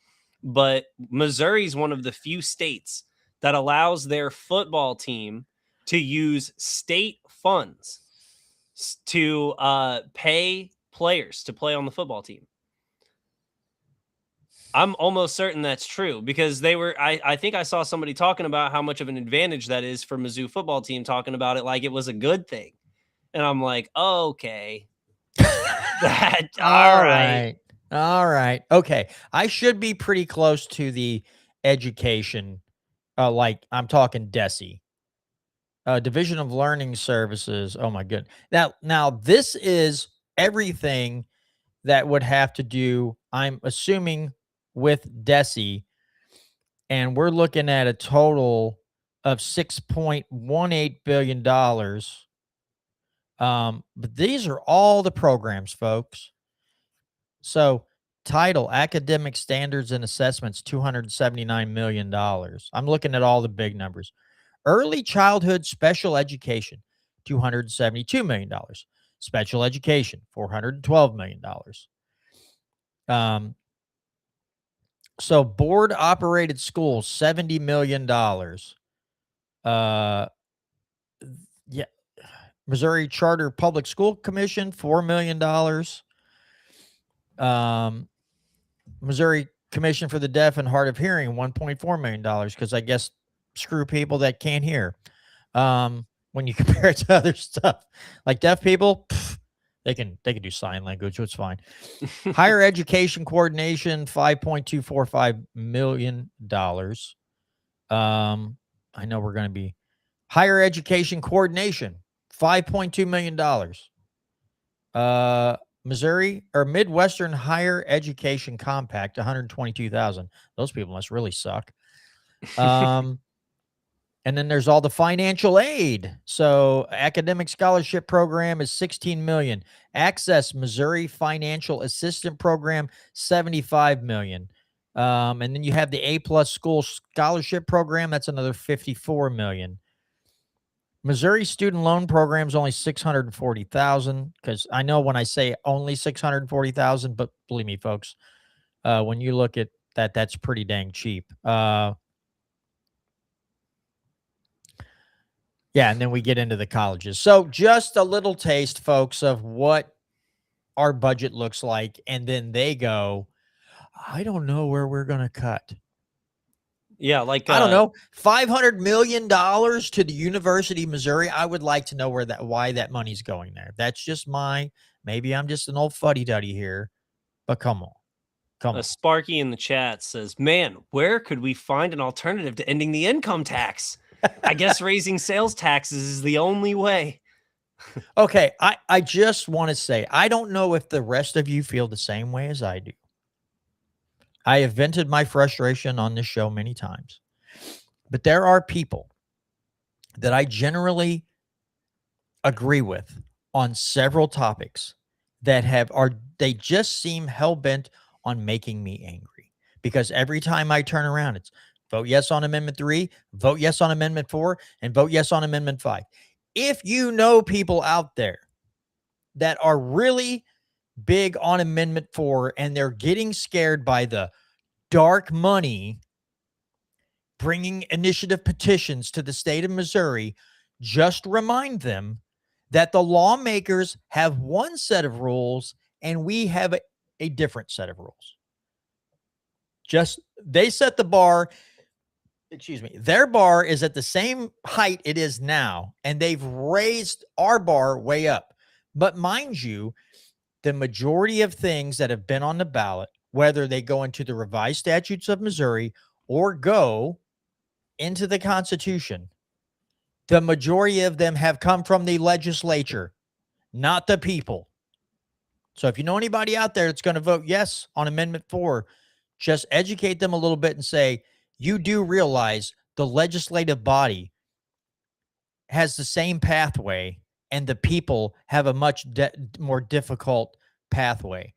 Speaker 3: But Missouri is one of the few states that allows their football team to use state funds to pay players to play on the football team. I'm almost certain that's true because I think I saw somebody talking about how much of an advantage that is for Mizzou football team, talking about it like it was a good thing. And I'm like, okay. All right.
Speaker 1: All right. Okay. I should be pretty close to the education. Like I'm talking DESE, Division of Learning Services. Oh my goodness. Now this is everything that would have to do, I'm assuming, with DESE. And we're looking at a total of $6.18 billion. But these are all the programs, folks. So title, academic standards and assessments, $279 million. I'm looking at all the big numbers. Early childhood special education, $272 million. Special education, $412 million. So board operated schools, $70 million. Yeah. Missouri Charter Public School Commission, $4 million. Missouri Commission for the Deaf and Hard of Hearing, $1.4 million, because I guess screw people that can't hear. When you compare it to other stuff, like deaf people, they can do sign language, so it's fine. Higher Education Coordination, $5.245 million. I know we're going to be Higher Education Coordination, $5.2 million. Missouri or Midwestern Higher Education Compact, 122,000. Those people must really suck. And then there's all the financial aid. So academic scholarship program is 16 million. Access Missouri Financial Assistant Program, 75 million. And then you have the A+ School Scholarship Program. That's another 54 million. Missouri Student Loan Program is only 640,000, because I know when I say only 640,000, but believe me, folks, when you look at that, that's pretty dang cheap. Yeah, and then we get into the colleges. So just a little taste, folks, of what our budget looks like, and then they go, I don't know where we're going to cut.
Speaker 3: Yeah, like
Speaker 1: I don't know, $500 million to the University of Missouri. I would like to know why that money's going there. That's just maybe I'm just an old fuddy-duddy here, but come on.
Speaker 3: Sparky in the chat says, man, where could we find an alternative to ending the income tax? I guess raising sales taxes is the only way.
Speaker 1: Okay, I just want to say, I don't know if the rest of you feel the same way as I do. I have vented my frustration on this show many times, but there are people that I generally agree with on several topics that they just seem hell-bent on making me angry, because every time I turn around, it's vote yes on Amendment 3, vote yes on Amendment 4, and vote yes on Amendment 5. If you know people out there that are really big on Amendment 4 and they're getting scared by the dark money bringing initiative petitions to the state of Missouri, just remind them that the lawmakers have one set of rules and we have a different set of rules. Just they set the bar. Excuse me. Their bar is at the same height it is now, and they've raised our bar way up. But mind you, the majority of things that have been on the ballot, whether they go into the revised statutes of Missouri or go into the Constitution, the majority of them have come from the legislature, not the people. So if you know anybody out there that's going to vote yes on Amendment 4, just educate them a little bit and say, you do realize the legislative body has the same pathway and the people have a much more difficult pathway.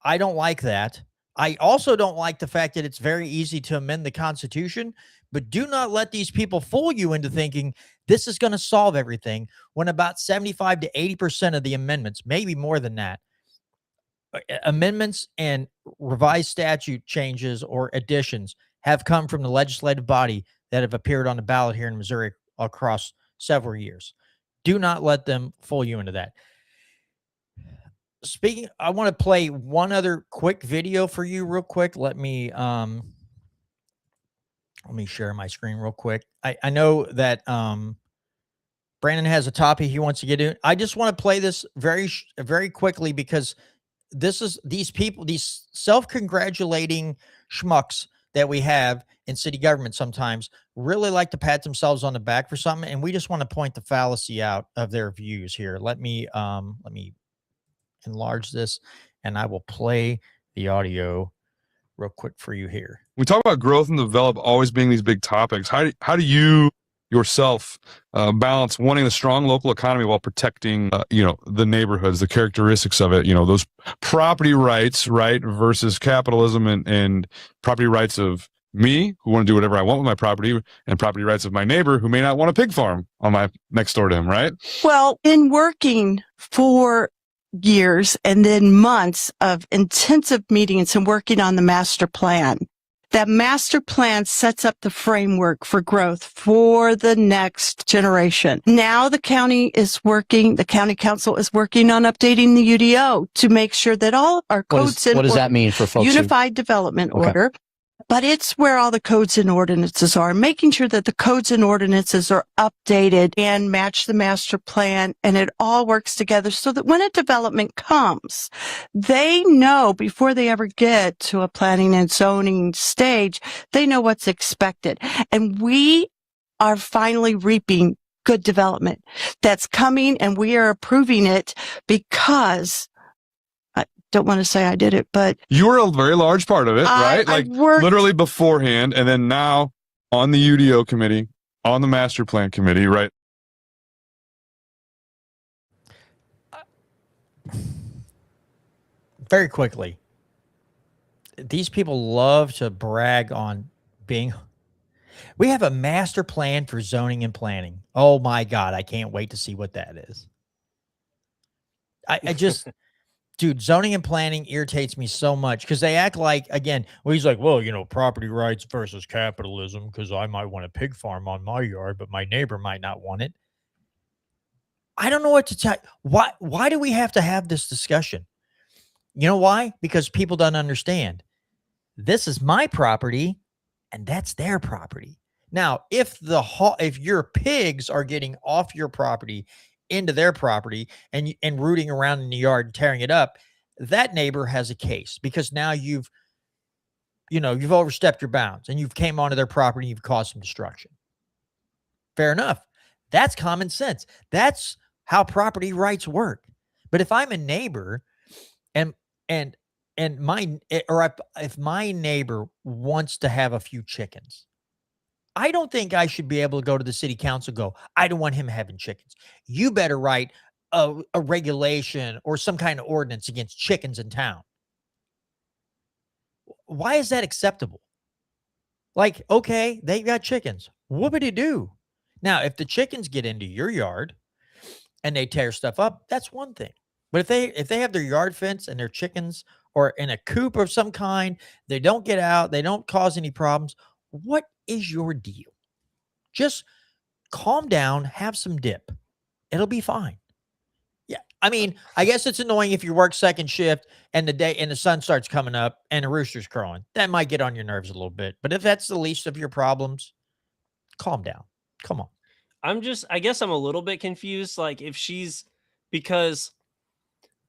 Speaker 1: I don't like that. I also don't like the fact that it's very easy to amend the Constitution, but do not let these people fool you into thinking this is going to solve everything, when about 75 to 80% of the amendments, maybe more than that, amendments and revised statute changes or additions have come from the legislative body that have appeared on the ballot here in Missouri across several years. Do not let them fool you into that. Speaking, I want to play one other quick video for you real quick. Let me share my screen real quick. I know that Brandon has a topic he wants to get in. I just want to play this very quickly, because these people, these self-congratulating schmucks that we have in city government sometimes really like to pat themselves on the back for something, and we just want to point the fallacy out of their views here. Let me enlarge this, and I will play the audio real quick for you here.
Speaker 4: We talk about growth and develop always being these big topics. How do you yourself balance wanting a strong local economy while protecting the neighborhoods, the characteristics of it, those property rights, right, versus capitalism and property rights of me, who want to do whatever I want with my property, and property rights of my neighbor who may not want a pig farm on my next door to him, right?
Speaker 5: Well, in working for years and then months of intensive meetings and working on the master plan, that master plan sets up the framework for growth for the next generation. Now the county council is working on updating the UDO to make sure that all our codes
Speaker 6: what does that mean for folks?
Speaker 5: Unified Development Order. But it's where all the codes and ordinances are, making sure that the codes and ordinances are updated and match the master plan, and it all works together so that when a development comes, they know before they ever get to a planning and zoning stage, they know what's expected. And we are finally reaping good development that's coming, and we are approving it because don't want to say I did it, but
Speaker 4: you were a very large part of it, right?
Speaker 5: I worked
Speaker 4: literally beforehand, and then now on the UDO committee, on the master plan committee, right?
Speaker 1: Very quickly, these people love to brag on being. We have a master plan for zoning and planning. Oh my God, I can't wait to see what that is. I just. Dude, zoning and planning irritates me so much because they act like, again, well, he's like, well, property rights versus capitalism, because I might want a pig farm on my yard, but my neighbor might not want it. I don't know what to tell you. Why do we have to have this discussion? You know why? Because people don't understand. This is my property and that's their property. Now, if your pigs are getting off your property into their property and rooting around in the yard and tearing it up, that neighbor has a case, because now you've overstepped your bounds and you've came onto their property and you've caused some destruction. Fair enough. That's common sense. That's how property rights work. But if I'm a neighbor if my neighbor wants to have a few chickens, I don't think I should be able to go to the city council and go, I don't want him having chickens. You better write a regulation or some kind of ordinance against chickens in town. Why is that acceptable? Like, okay, they got chickens. Whoopity do. Now, if the chickens get into your yard and they tear stuff up, that's one thing. But if they have their yard fence and their chickens or in a coop of some kind, they don't get out, they don't cause any problems. What is your deal? Just calm down, have some dip. It'll be fine. Yeah. I mean, I guess it's annoying if you work second shift and the sun starts coming up and the rooster's crowing. That might get on your nerves a little bit. But if that's the least of your problems, calm down. Come on.
Speaker 3: I guess I'm a little bit confused. Like, because,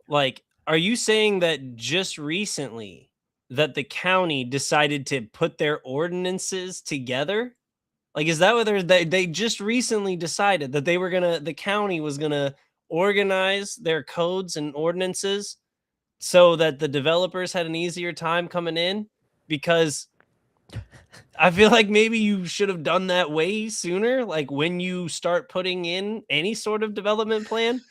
Speaker 3: like, are you saying that just recently that the county decided to put their ordinances together? Like, is that what they just recently decided that the county was gonna organize their codes and ordinances so that the developers had an easier time coming in? Because I feel like maybe you should have done that way sooner, like when you start putting in any sort of development plan.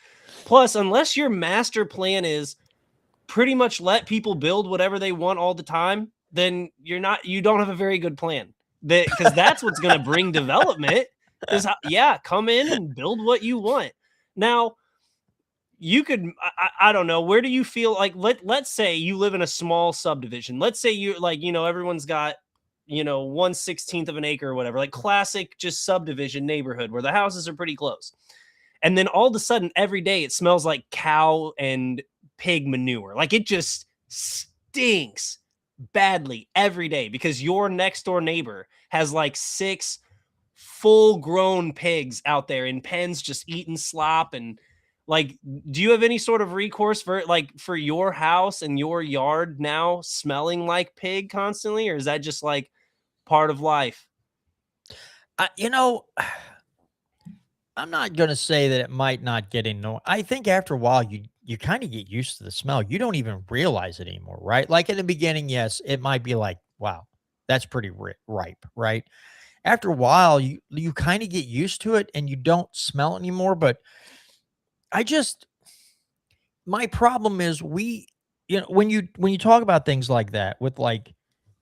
Speaker 3: Plus, unless your master plan is pretty much let people build whatever they want all the time, then you don't have a very good plan. Because that's what's going to bring development come in and build what you want. Now, you could, I don't know, where do you feel like, let's say you live in a small subdivision. Let's say you like, everyone's got, 1/16 of an acre or whatever, like classic just subdivision neighborhood where the houses are pretty close. And then all of a sudden, every day it smells like cow and pig manure. Like it just stinks badly every day because your next door neighbor has like 6 full grown pigs out there in pens just eating slop. And like, do you have any sort of recourse for your house and your yard now smelling like pig constantly? Or is that just like part of life?
Speaker 1: I'm not going to say that it might not get annoying. I think after a while, you kind of get used to the smell. You don't even realize it anymore, right? Like in the beginning, yes, it might be like, wow, that's pretty ripe, right? After a while, you kind of get used to it and you don't smell it anymore. But my problem is when you talk about things like that with like,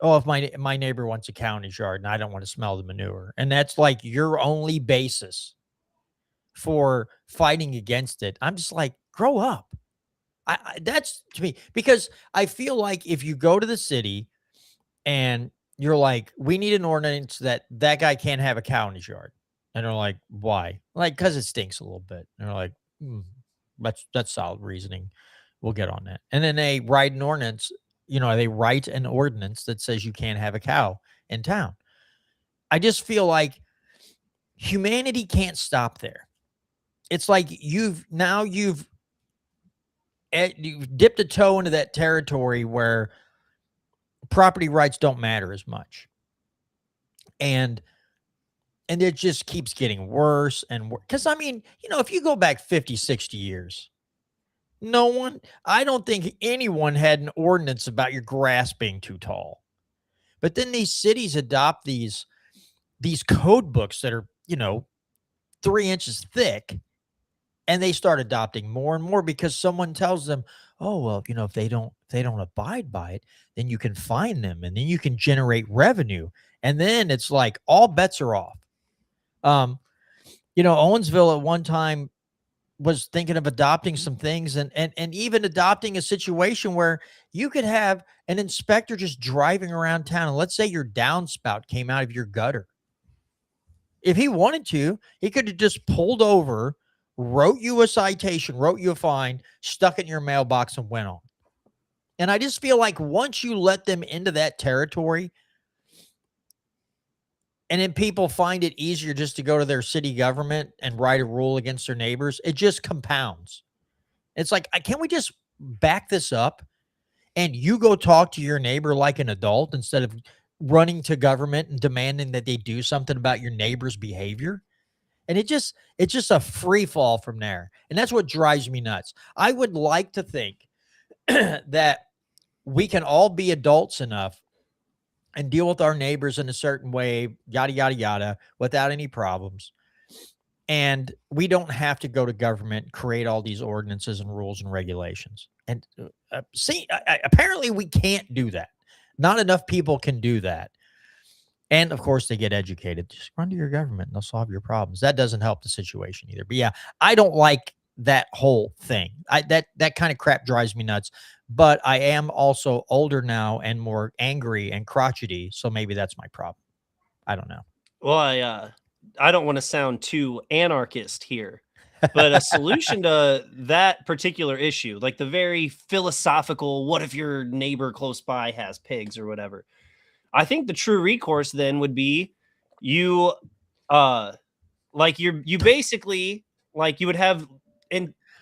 Speaker 1: oh, if my neighbor wants a cow in his yard and I don't want to smell the manure, and that's like your only basis for fighting against it. I'm just like, grow up. That's to me, because I feel like if you go to the city and you're like, we need an ordinance that guy can't have a cow in his yard. And they're like, why? Like, cause it stinks a little bit. And they're like, that's solid reasoning. We'll get on that. And then they write an ordinance, that says you can't have a cow in town. I just feel like humanity can't stop there. It's like you've dipped a toe into that territory where property rights don't matter as much. And it just keeps getting worse and worse. Because, I mean, if you go back 50, 60 years, I don't think anyone had an ordinance about your grass being too tall. But then these cities adopt these code books that are, 3 inches thick. And they start adopting more and more because someone tells them, oh, well, if they don't abide by it, then you can fine them and then you can generate revenue. And then it's like all bets are off. Owensville at one time was thinking of adopting some things and even adopting a situation where you could have an inspector just driving around town. And let's say your downspout came out of your gutter. If he wanted to, he could have just pulled over, wrote you a citation, wrote you a fine, stuck it in your mailbox and went on. And I just feel like once you let them into that territory and then people find it easier just to go to their city government and write a rule against their neighbors, it just compounds. It's like, can't we just back this up and you go talk to your neighbor like an adult instead of running to government and demanding that they do something about your neighbor's behavior? And it's just a free fall from there. And that's what drives me nuts. I would like to think that we can all be adults enough and deal with our neighbors in a certain way, yada, yada, yada, without any problems. And we don't have to go to government, create all these ordinances and rules and regulations. And apparently we can't do that. Not enough people can do that. And of course, they get educated. Just run to your government and they'll solve your problems. That doesn't help the situation either. But yeah, I don't like that whole thing. That kind of crap drives me nuts. But I am also older now and more angry and crotchety. So maybe that's my problem. I don't know.
Speaker 3: Well, I don't want to sound too anarchist here, but a solution to that particular issue, like the very philosophical, what if your neighbor close by has pigs or whatever? I think the true recourse then would be you you basically like you would have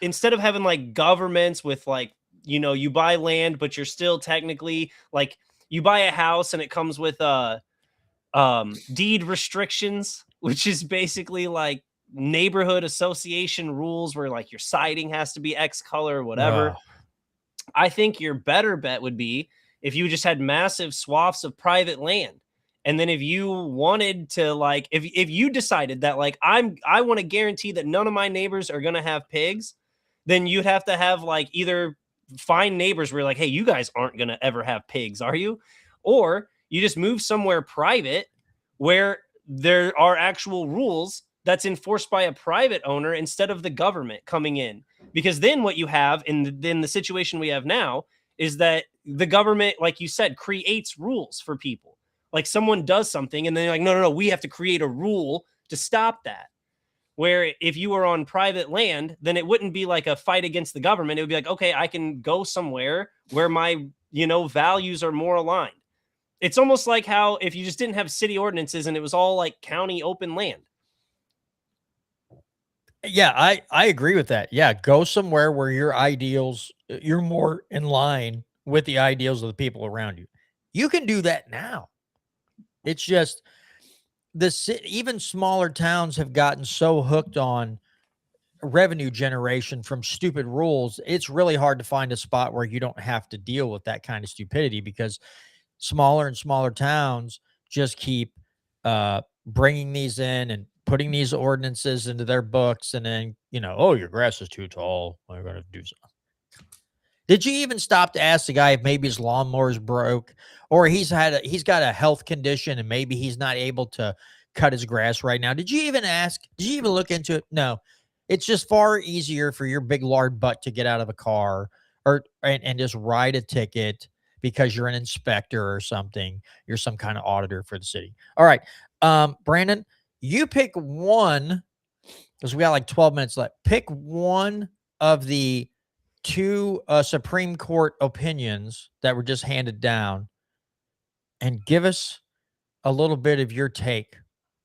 Speaker 3: instead of having like governments with like, you buy land, but you're still technically like you buy a house and it comes with deed restrictions, which is basically like neighborhood association rules where like your siding has to be X color or whatever.
Speaker 1: Ugh.
Speaker 3: I think your better bet would be if you just had massive swaths of private land. And then if you wanted to like if you decided that like I want to guarantee that none of my neighbors are going to have pigs, then you'd have to have like either find neighbors where like, hey, you guys aren't going to ever have pigs, are you? Or you just move somewhere private where there are actual rules that's enforced by a private owner instead of the government coming in. Because then what you have in the situation we have now is that the government, like you said, creates rules for people. Like someone does something and then they're like, no, we have to create a rule to stop that. Where if you were on private land, then it wouldn't be like a fight against the government. It would be like, okay, I can go somewhere where my, values are more aligned. It's almost like how if you just didn't have city ordinances and it was all like county open land.
Speaker 1: Yeah, I agree with that. Yeah, go somewhere where you're more in line with the ideals of the people around you. You can do that now. It's just even smaller towns have gotten so hooked on revenue generation from stupid rules. It's really hard to find a spot where you don't have to deal with that kind of stupidity because smaller and smaller towns just keep bringing these in and putting these ordinances into their books. And then, oh, your grass is too tall. We're going to do something. Did you even stop to ask the guy if maybe his lawnmower's broke or he's got a health condition and maybe he's not able to cut his grass right now? Did you even ask? Did you even look into it? No. It's just far easier for your big lard butt to get out of a car and just write a ticket because you're an inspector or something. You're some kind of auditor for the city. All right. Brandon, you pick one because we got like 12 minutes left. Pick one of the two Supreme Court opinions that were just handed down and give us a little bit of your take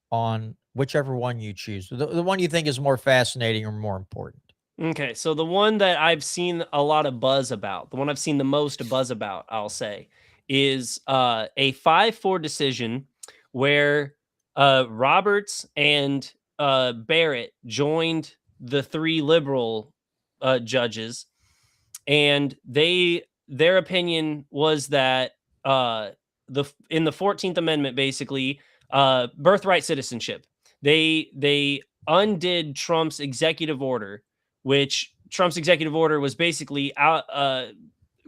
Speaker 1: on whichever one you choose. The one you think is more fascinating or more important.
Speaker 3: Okay, so the one that I've seen a lot of buzz about, the one I've seen the most buzz about, I'll say, is a 5-4 decision where Roberts and Barrett joined the 3 liberal judges, and their opinion was that in the 14th Amendment, basically, birthright citizenship, they undid Trump's executive order, which Trump's executive order was basically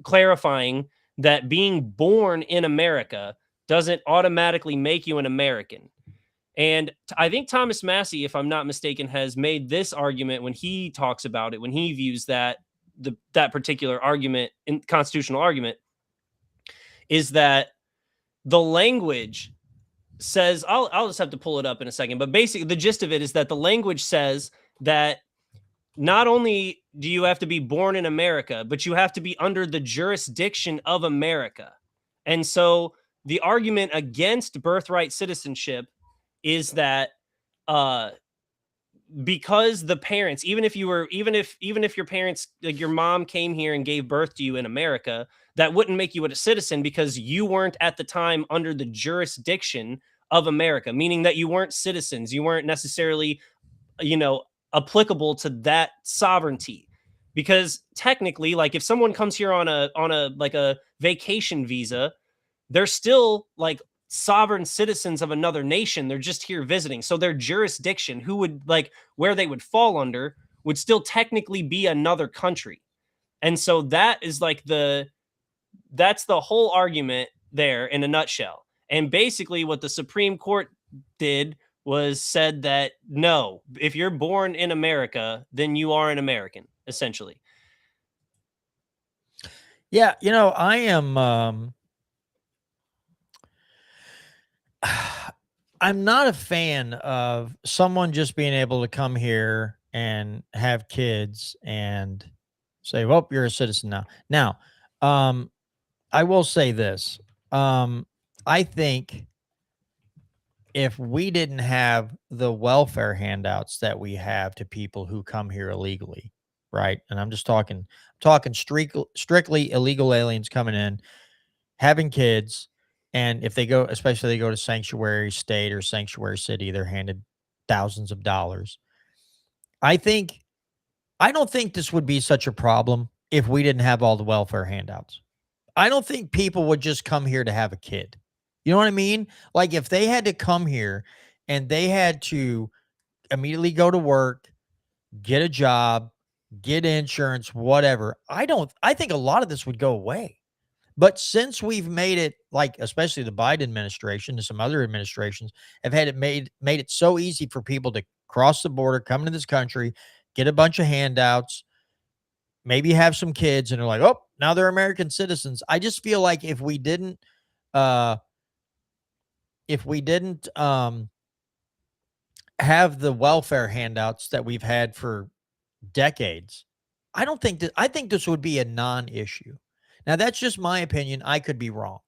Speaker 3: clarifying that being born in America doesn't automatically make you an American. And I think Thomas Massey, if I'm not mistaken, has made this argument when he talks about it, when he views that particular argument, constitutional argument, is that the language says, I'll just have to pull it up in a second, but basically the gist of it is that the language says that not only do you have to be born in America, but you have to be under the jurisdiction of America. And so the argument against birthright citizenship is that because the parents, even if your parents, like your mom came here and gave birth to you in America, that wouldn't make you a citizen because you weren't at the time under the jurisdiction of America, meaning that you weren't citizens. You weren't necessarily, applicable to that sovereignty. Because technically, like if someone comes here on a like a vacation visa, they're still like sovereign citizens of another nation. They're just here visiting. So their jurisdiction, who would like where they would fall under, would still technically be another country. And so that is like that's the whole argument there in a nutshell. And basically what the Supreme Court did was said that no, if you're born in America, then you are an American, essentially.
Speaker 1: Yeah, I am I'm not a fan of someone just being able to come here and have kids and say, "Well, you're a citizen now." Now, I will say this. I think if we didn't have the welfare handouts that we have to people who come here illegally, right? And I'm just talking strictly illegal aliens coming in, having kids, and if they go, especially they go to sanctuary state or sanctuary city, they're handed thousands of dollars. I think I don't think this would be such a problem if we didn't have all the welfare handouts. I don't think people would just come here to have a kid. You know what I mean? Like if they had to come here and they had to immediately go to work, get a job, get insurance, whatever. I think a lot of this would go away. But since we've made it like, especially the Biden administration and some other administrations have had it made it so easy for people to cross the border, come into this country, get a bunch of handouts, maybe have some kids, and they're like, oh, now they're American citizens. I just feel like if we didn't have the welfare handouts that we've had for decades, I think this would be a non-issue. Now, that's just my opinion. I could be wrong.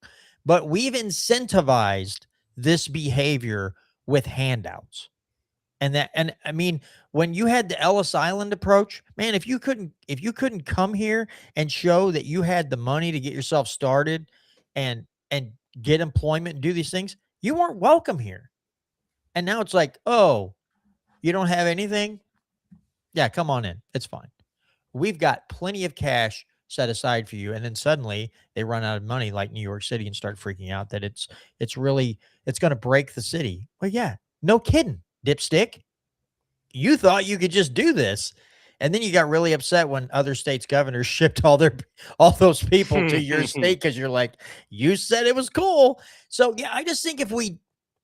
Speaker 1: But we've incentivized this behavior with handouts. And I mean, when you had the Ellis Island approach, man, if you couldn't come here and show that you had the money to get yourself started and get employment and do these things, you weren't welcome here. And now it's like, oh, you don't have anything? Yeah, come on in. It's fine. We've got plenty of cash set aside for you. And then suddenly they run out of money like New York City and start freaking out that it's going to break the city. Well, yeah, no kidding, dipstick. You thought you could just do this. And then you got really upset when other states' governors shipped all those people to your state because you're like, you said it was cool. So yeah, I just think if we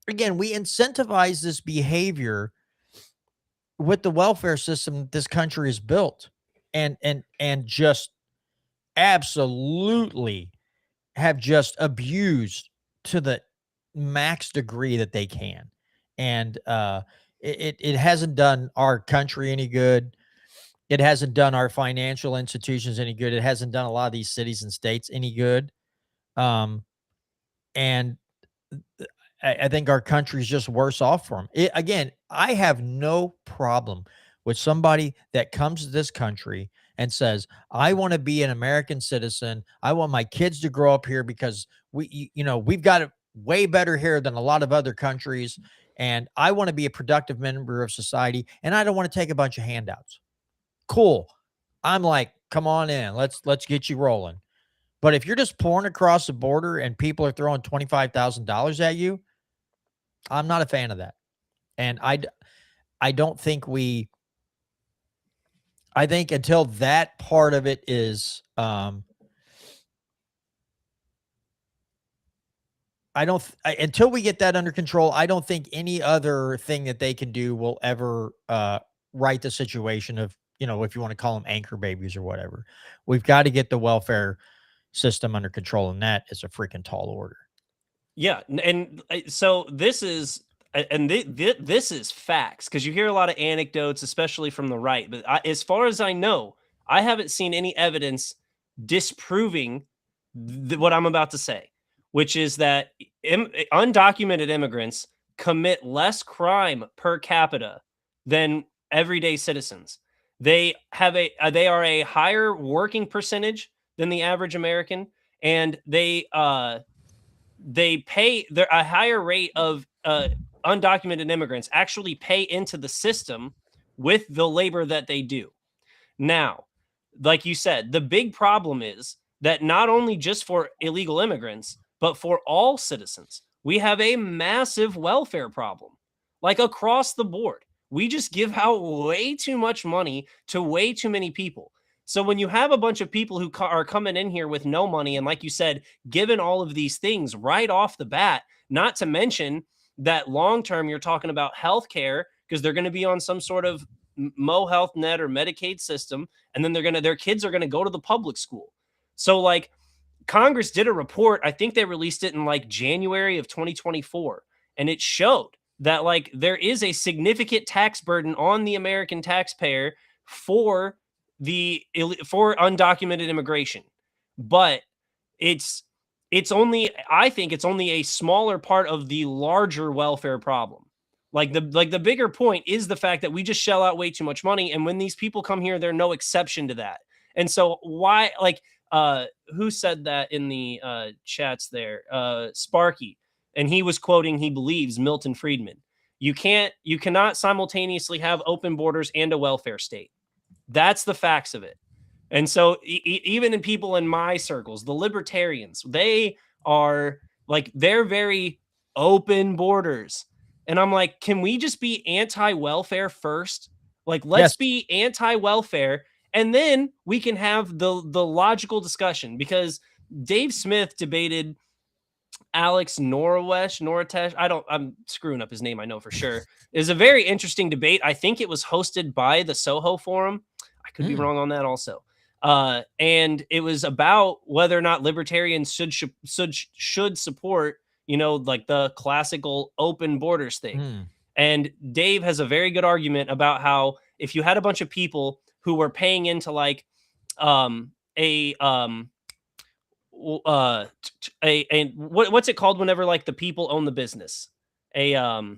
Speaker 1: incentivize this behavior with the welfare system this country is built, and just absolutely have just abused to the max degree that they can. And it hasn't done our country any good. It hasn't done our financial institutions any good. It hasn't done a lot of these cities and states any good. And I think our country's just worse off for them. Again, I have no problem with somebody that comes to this country and says, I want to be an American citizen. I want my kids to grow up here because we've got it way better here than a lot of other countries. And I want to be a productive member of society. And I don't want to take a bunch of handouts. Cool. I'm like, come on in. Let's get you rolling. But if you're just pouring across the border and people are throwing $25,000 at you, I'm not a fan of that. And I don't think I think until that part of it is, until we get that under control, I don't think any other thing that they can do will ever right the situation of, if you want to call them anchor babies or whatever. We've got to get the welfare system under control, and that is a freaking tall order.
Speaker 3: Yeah, and so this is this is facts, because you hear a lot of anecdotes, especially from the right. But as far as I know, I haven't seen any evidence disproving what I'm about to say, which is that undocumented immigrants commit less crime per capita than everyday citizens. They are a higher working percentage than the average American, and they pay a higher rate of undocumented immigrants actually pay into the system with the labor that they do. Now, like you said, the big problem is that not only just for illegal immigrants, but for all citizens, we have a massive welfare problem, like across the board. We just give out way too much money to way too many people. So when you have a bunch of people who are coming in here with no money, and like you said, given all of these things right off the bat, not to mention that long term, you're talking about healthcare because they're going to be on some sort of Mo Health Net or Medicaid system, and then their kids are going to go to the public school. So like Congress did a report, I think they released it in like January of 2024, and it showed that like there is a significant tax burden on the American taxpayer for undocumented immigration. But it's only, I think it's only a smaller part of the larger welfare problem. Like the bigger point is the fact that we just shell out way too much money, and when these people come here, they're no exception to that. And so why, like, who said that in the chats there? Sparky, and he was quoting, he believes, Milton Friedman. You cannot simultaneously have open borders and a welfare state. That's the facts of it. And so even in people in my circles, the libertarians, they are like, they're very open borders. And I'm like, can we just be anti-welfare first? Like, let's be anti-welfare, and then we can have the logical discussion. Because Dave Smith debated Alex Noratesh. I'm screwing up his name, I know for sure. Is a very interesting debate. I think it was hosted by the Soho Forum. I could be wrong on that also. And it was about whether or not libertarians should support, like the classical open borders thing. And Dave has a very good argument about how if you had a bunch of people who were paying into like what's it called whenever like the people own the business, a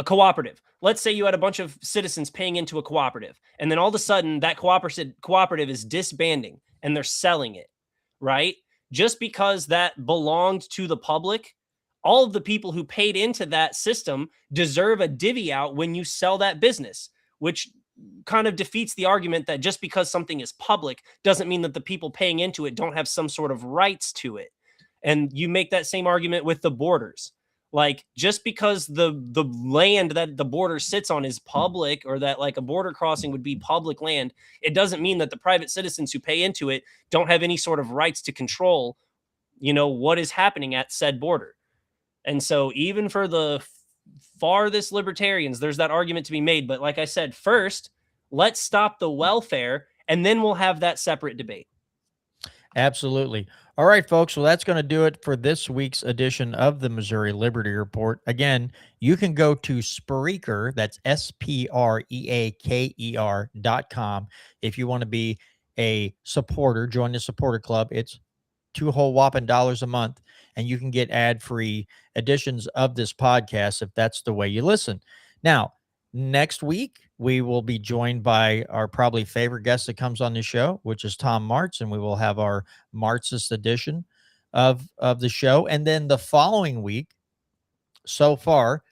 Speaker 3: cooperative. Let's say you had a bunch of citizens paying into a cooperative, and then all of a sudden that cooperative is disbanding and they're selling it, right? Just because that belonged to the public, all of the people who paid into that system deserve a divvy out when you sell that business, which kind of defeats the argument that just because something is public doesn't mean that the people paying into it don't have some sort of rights to it. And you make that same argument with the borders. Like, just because the land that the border sits on is public, or that like a border crossing would be public land, it doesn't mean that the private citizens who pay into it don't have any sort of rights to control, what is happening at said border. And so even for the farthest libertarians, there's that argument to be made. But like I said, first, let's stop the welfare, and then we'll have that separate debate.
Speaker 1: Absolutely. All right, folks. Well, that's going to do it for this week's edition of the Missouri Liberty Report. Again, you can go to Spreaker, that's SPREAKER.com. If you want to be a supporter, join the supporter club. It's $2 whole whopping a month, and you can get ad-free editions of this podcast if that's the way you listen. Now, next week, we will be joined by our probably favorite guest that comes on the show, which is Tom Martz, and we will have our Martzist edition of the show. And then the following week, so far,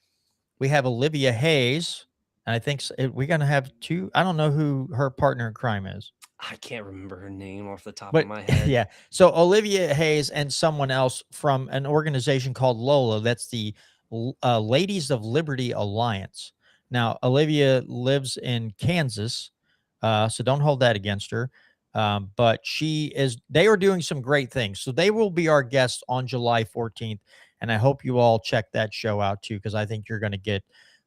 Speaker 1: we have Olivia Hayes, and I think we're going to have two. I don't know who her partner in crime is.
Speaker 3: I can't remember her name off the top of my head.
Speaker 1: Yeah. So Olivia Hayes and someone else from an organization called LOLA. That's the Ladies of Liberty Alliance. Now, Olivia lives in Kansas, so don't hold that against her. But they are doing some great things. So they will be our guests on July 14th. And I hope you all check that show out too, because I think you're going to get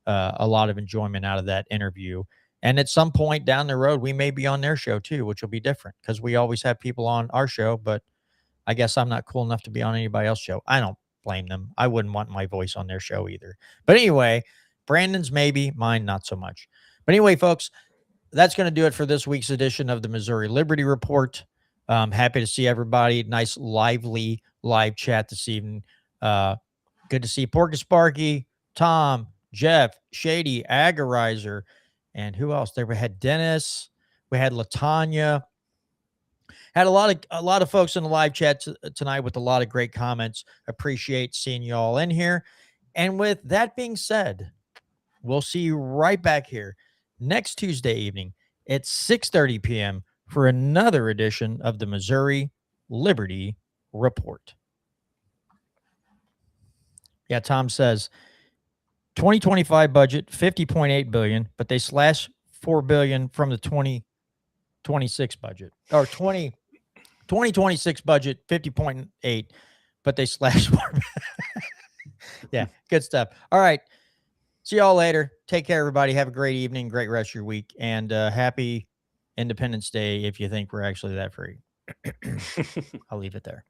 Speaker 1: a lot of enjoyment out of that interview. And at some point down the road, we may be on their show too, which will be different because we always have people on our show, but I guess I'm not cool enough to be on anybody else's show. I don't blame them. I wouldn't want my voice on their show either. But anyway, Brandon's maybe, mine not so much. But anyway, folks, that's going to do it for this week's edition of the Missouri Liberty Report. Happy to see everybody. Nice, lively live chat this evening. Good to see Porky Sparky, Tom, Jeff, Shady, Agorizer, and who else there? We had Dennis. We had LaTanya. Had a lot of folks in the live chat tonight with a lot of great comments. Appreciate seeing you all in here. And with that being said, we'll see you right back here next Tuesday evening at 6:30 p.m. for another edition of the Missouri Liberty Report. Yeah, Tom says 2025 budget 50.8 billion, but they slash 4 billion from the 2026 budget, or 2026 budget 50.8, but they slash 4. Yeah, good stuff. All right. See y'all later. Take care, everybody. Have a great evening, great rest of your week, and happy Independence Day if you think we're actually that free. I'll leave it there.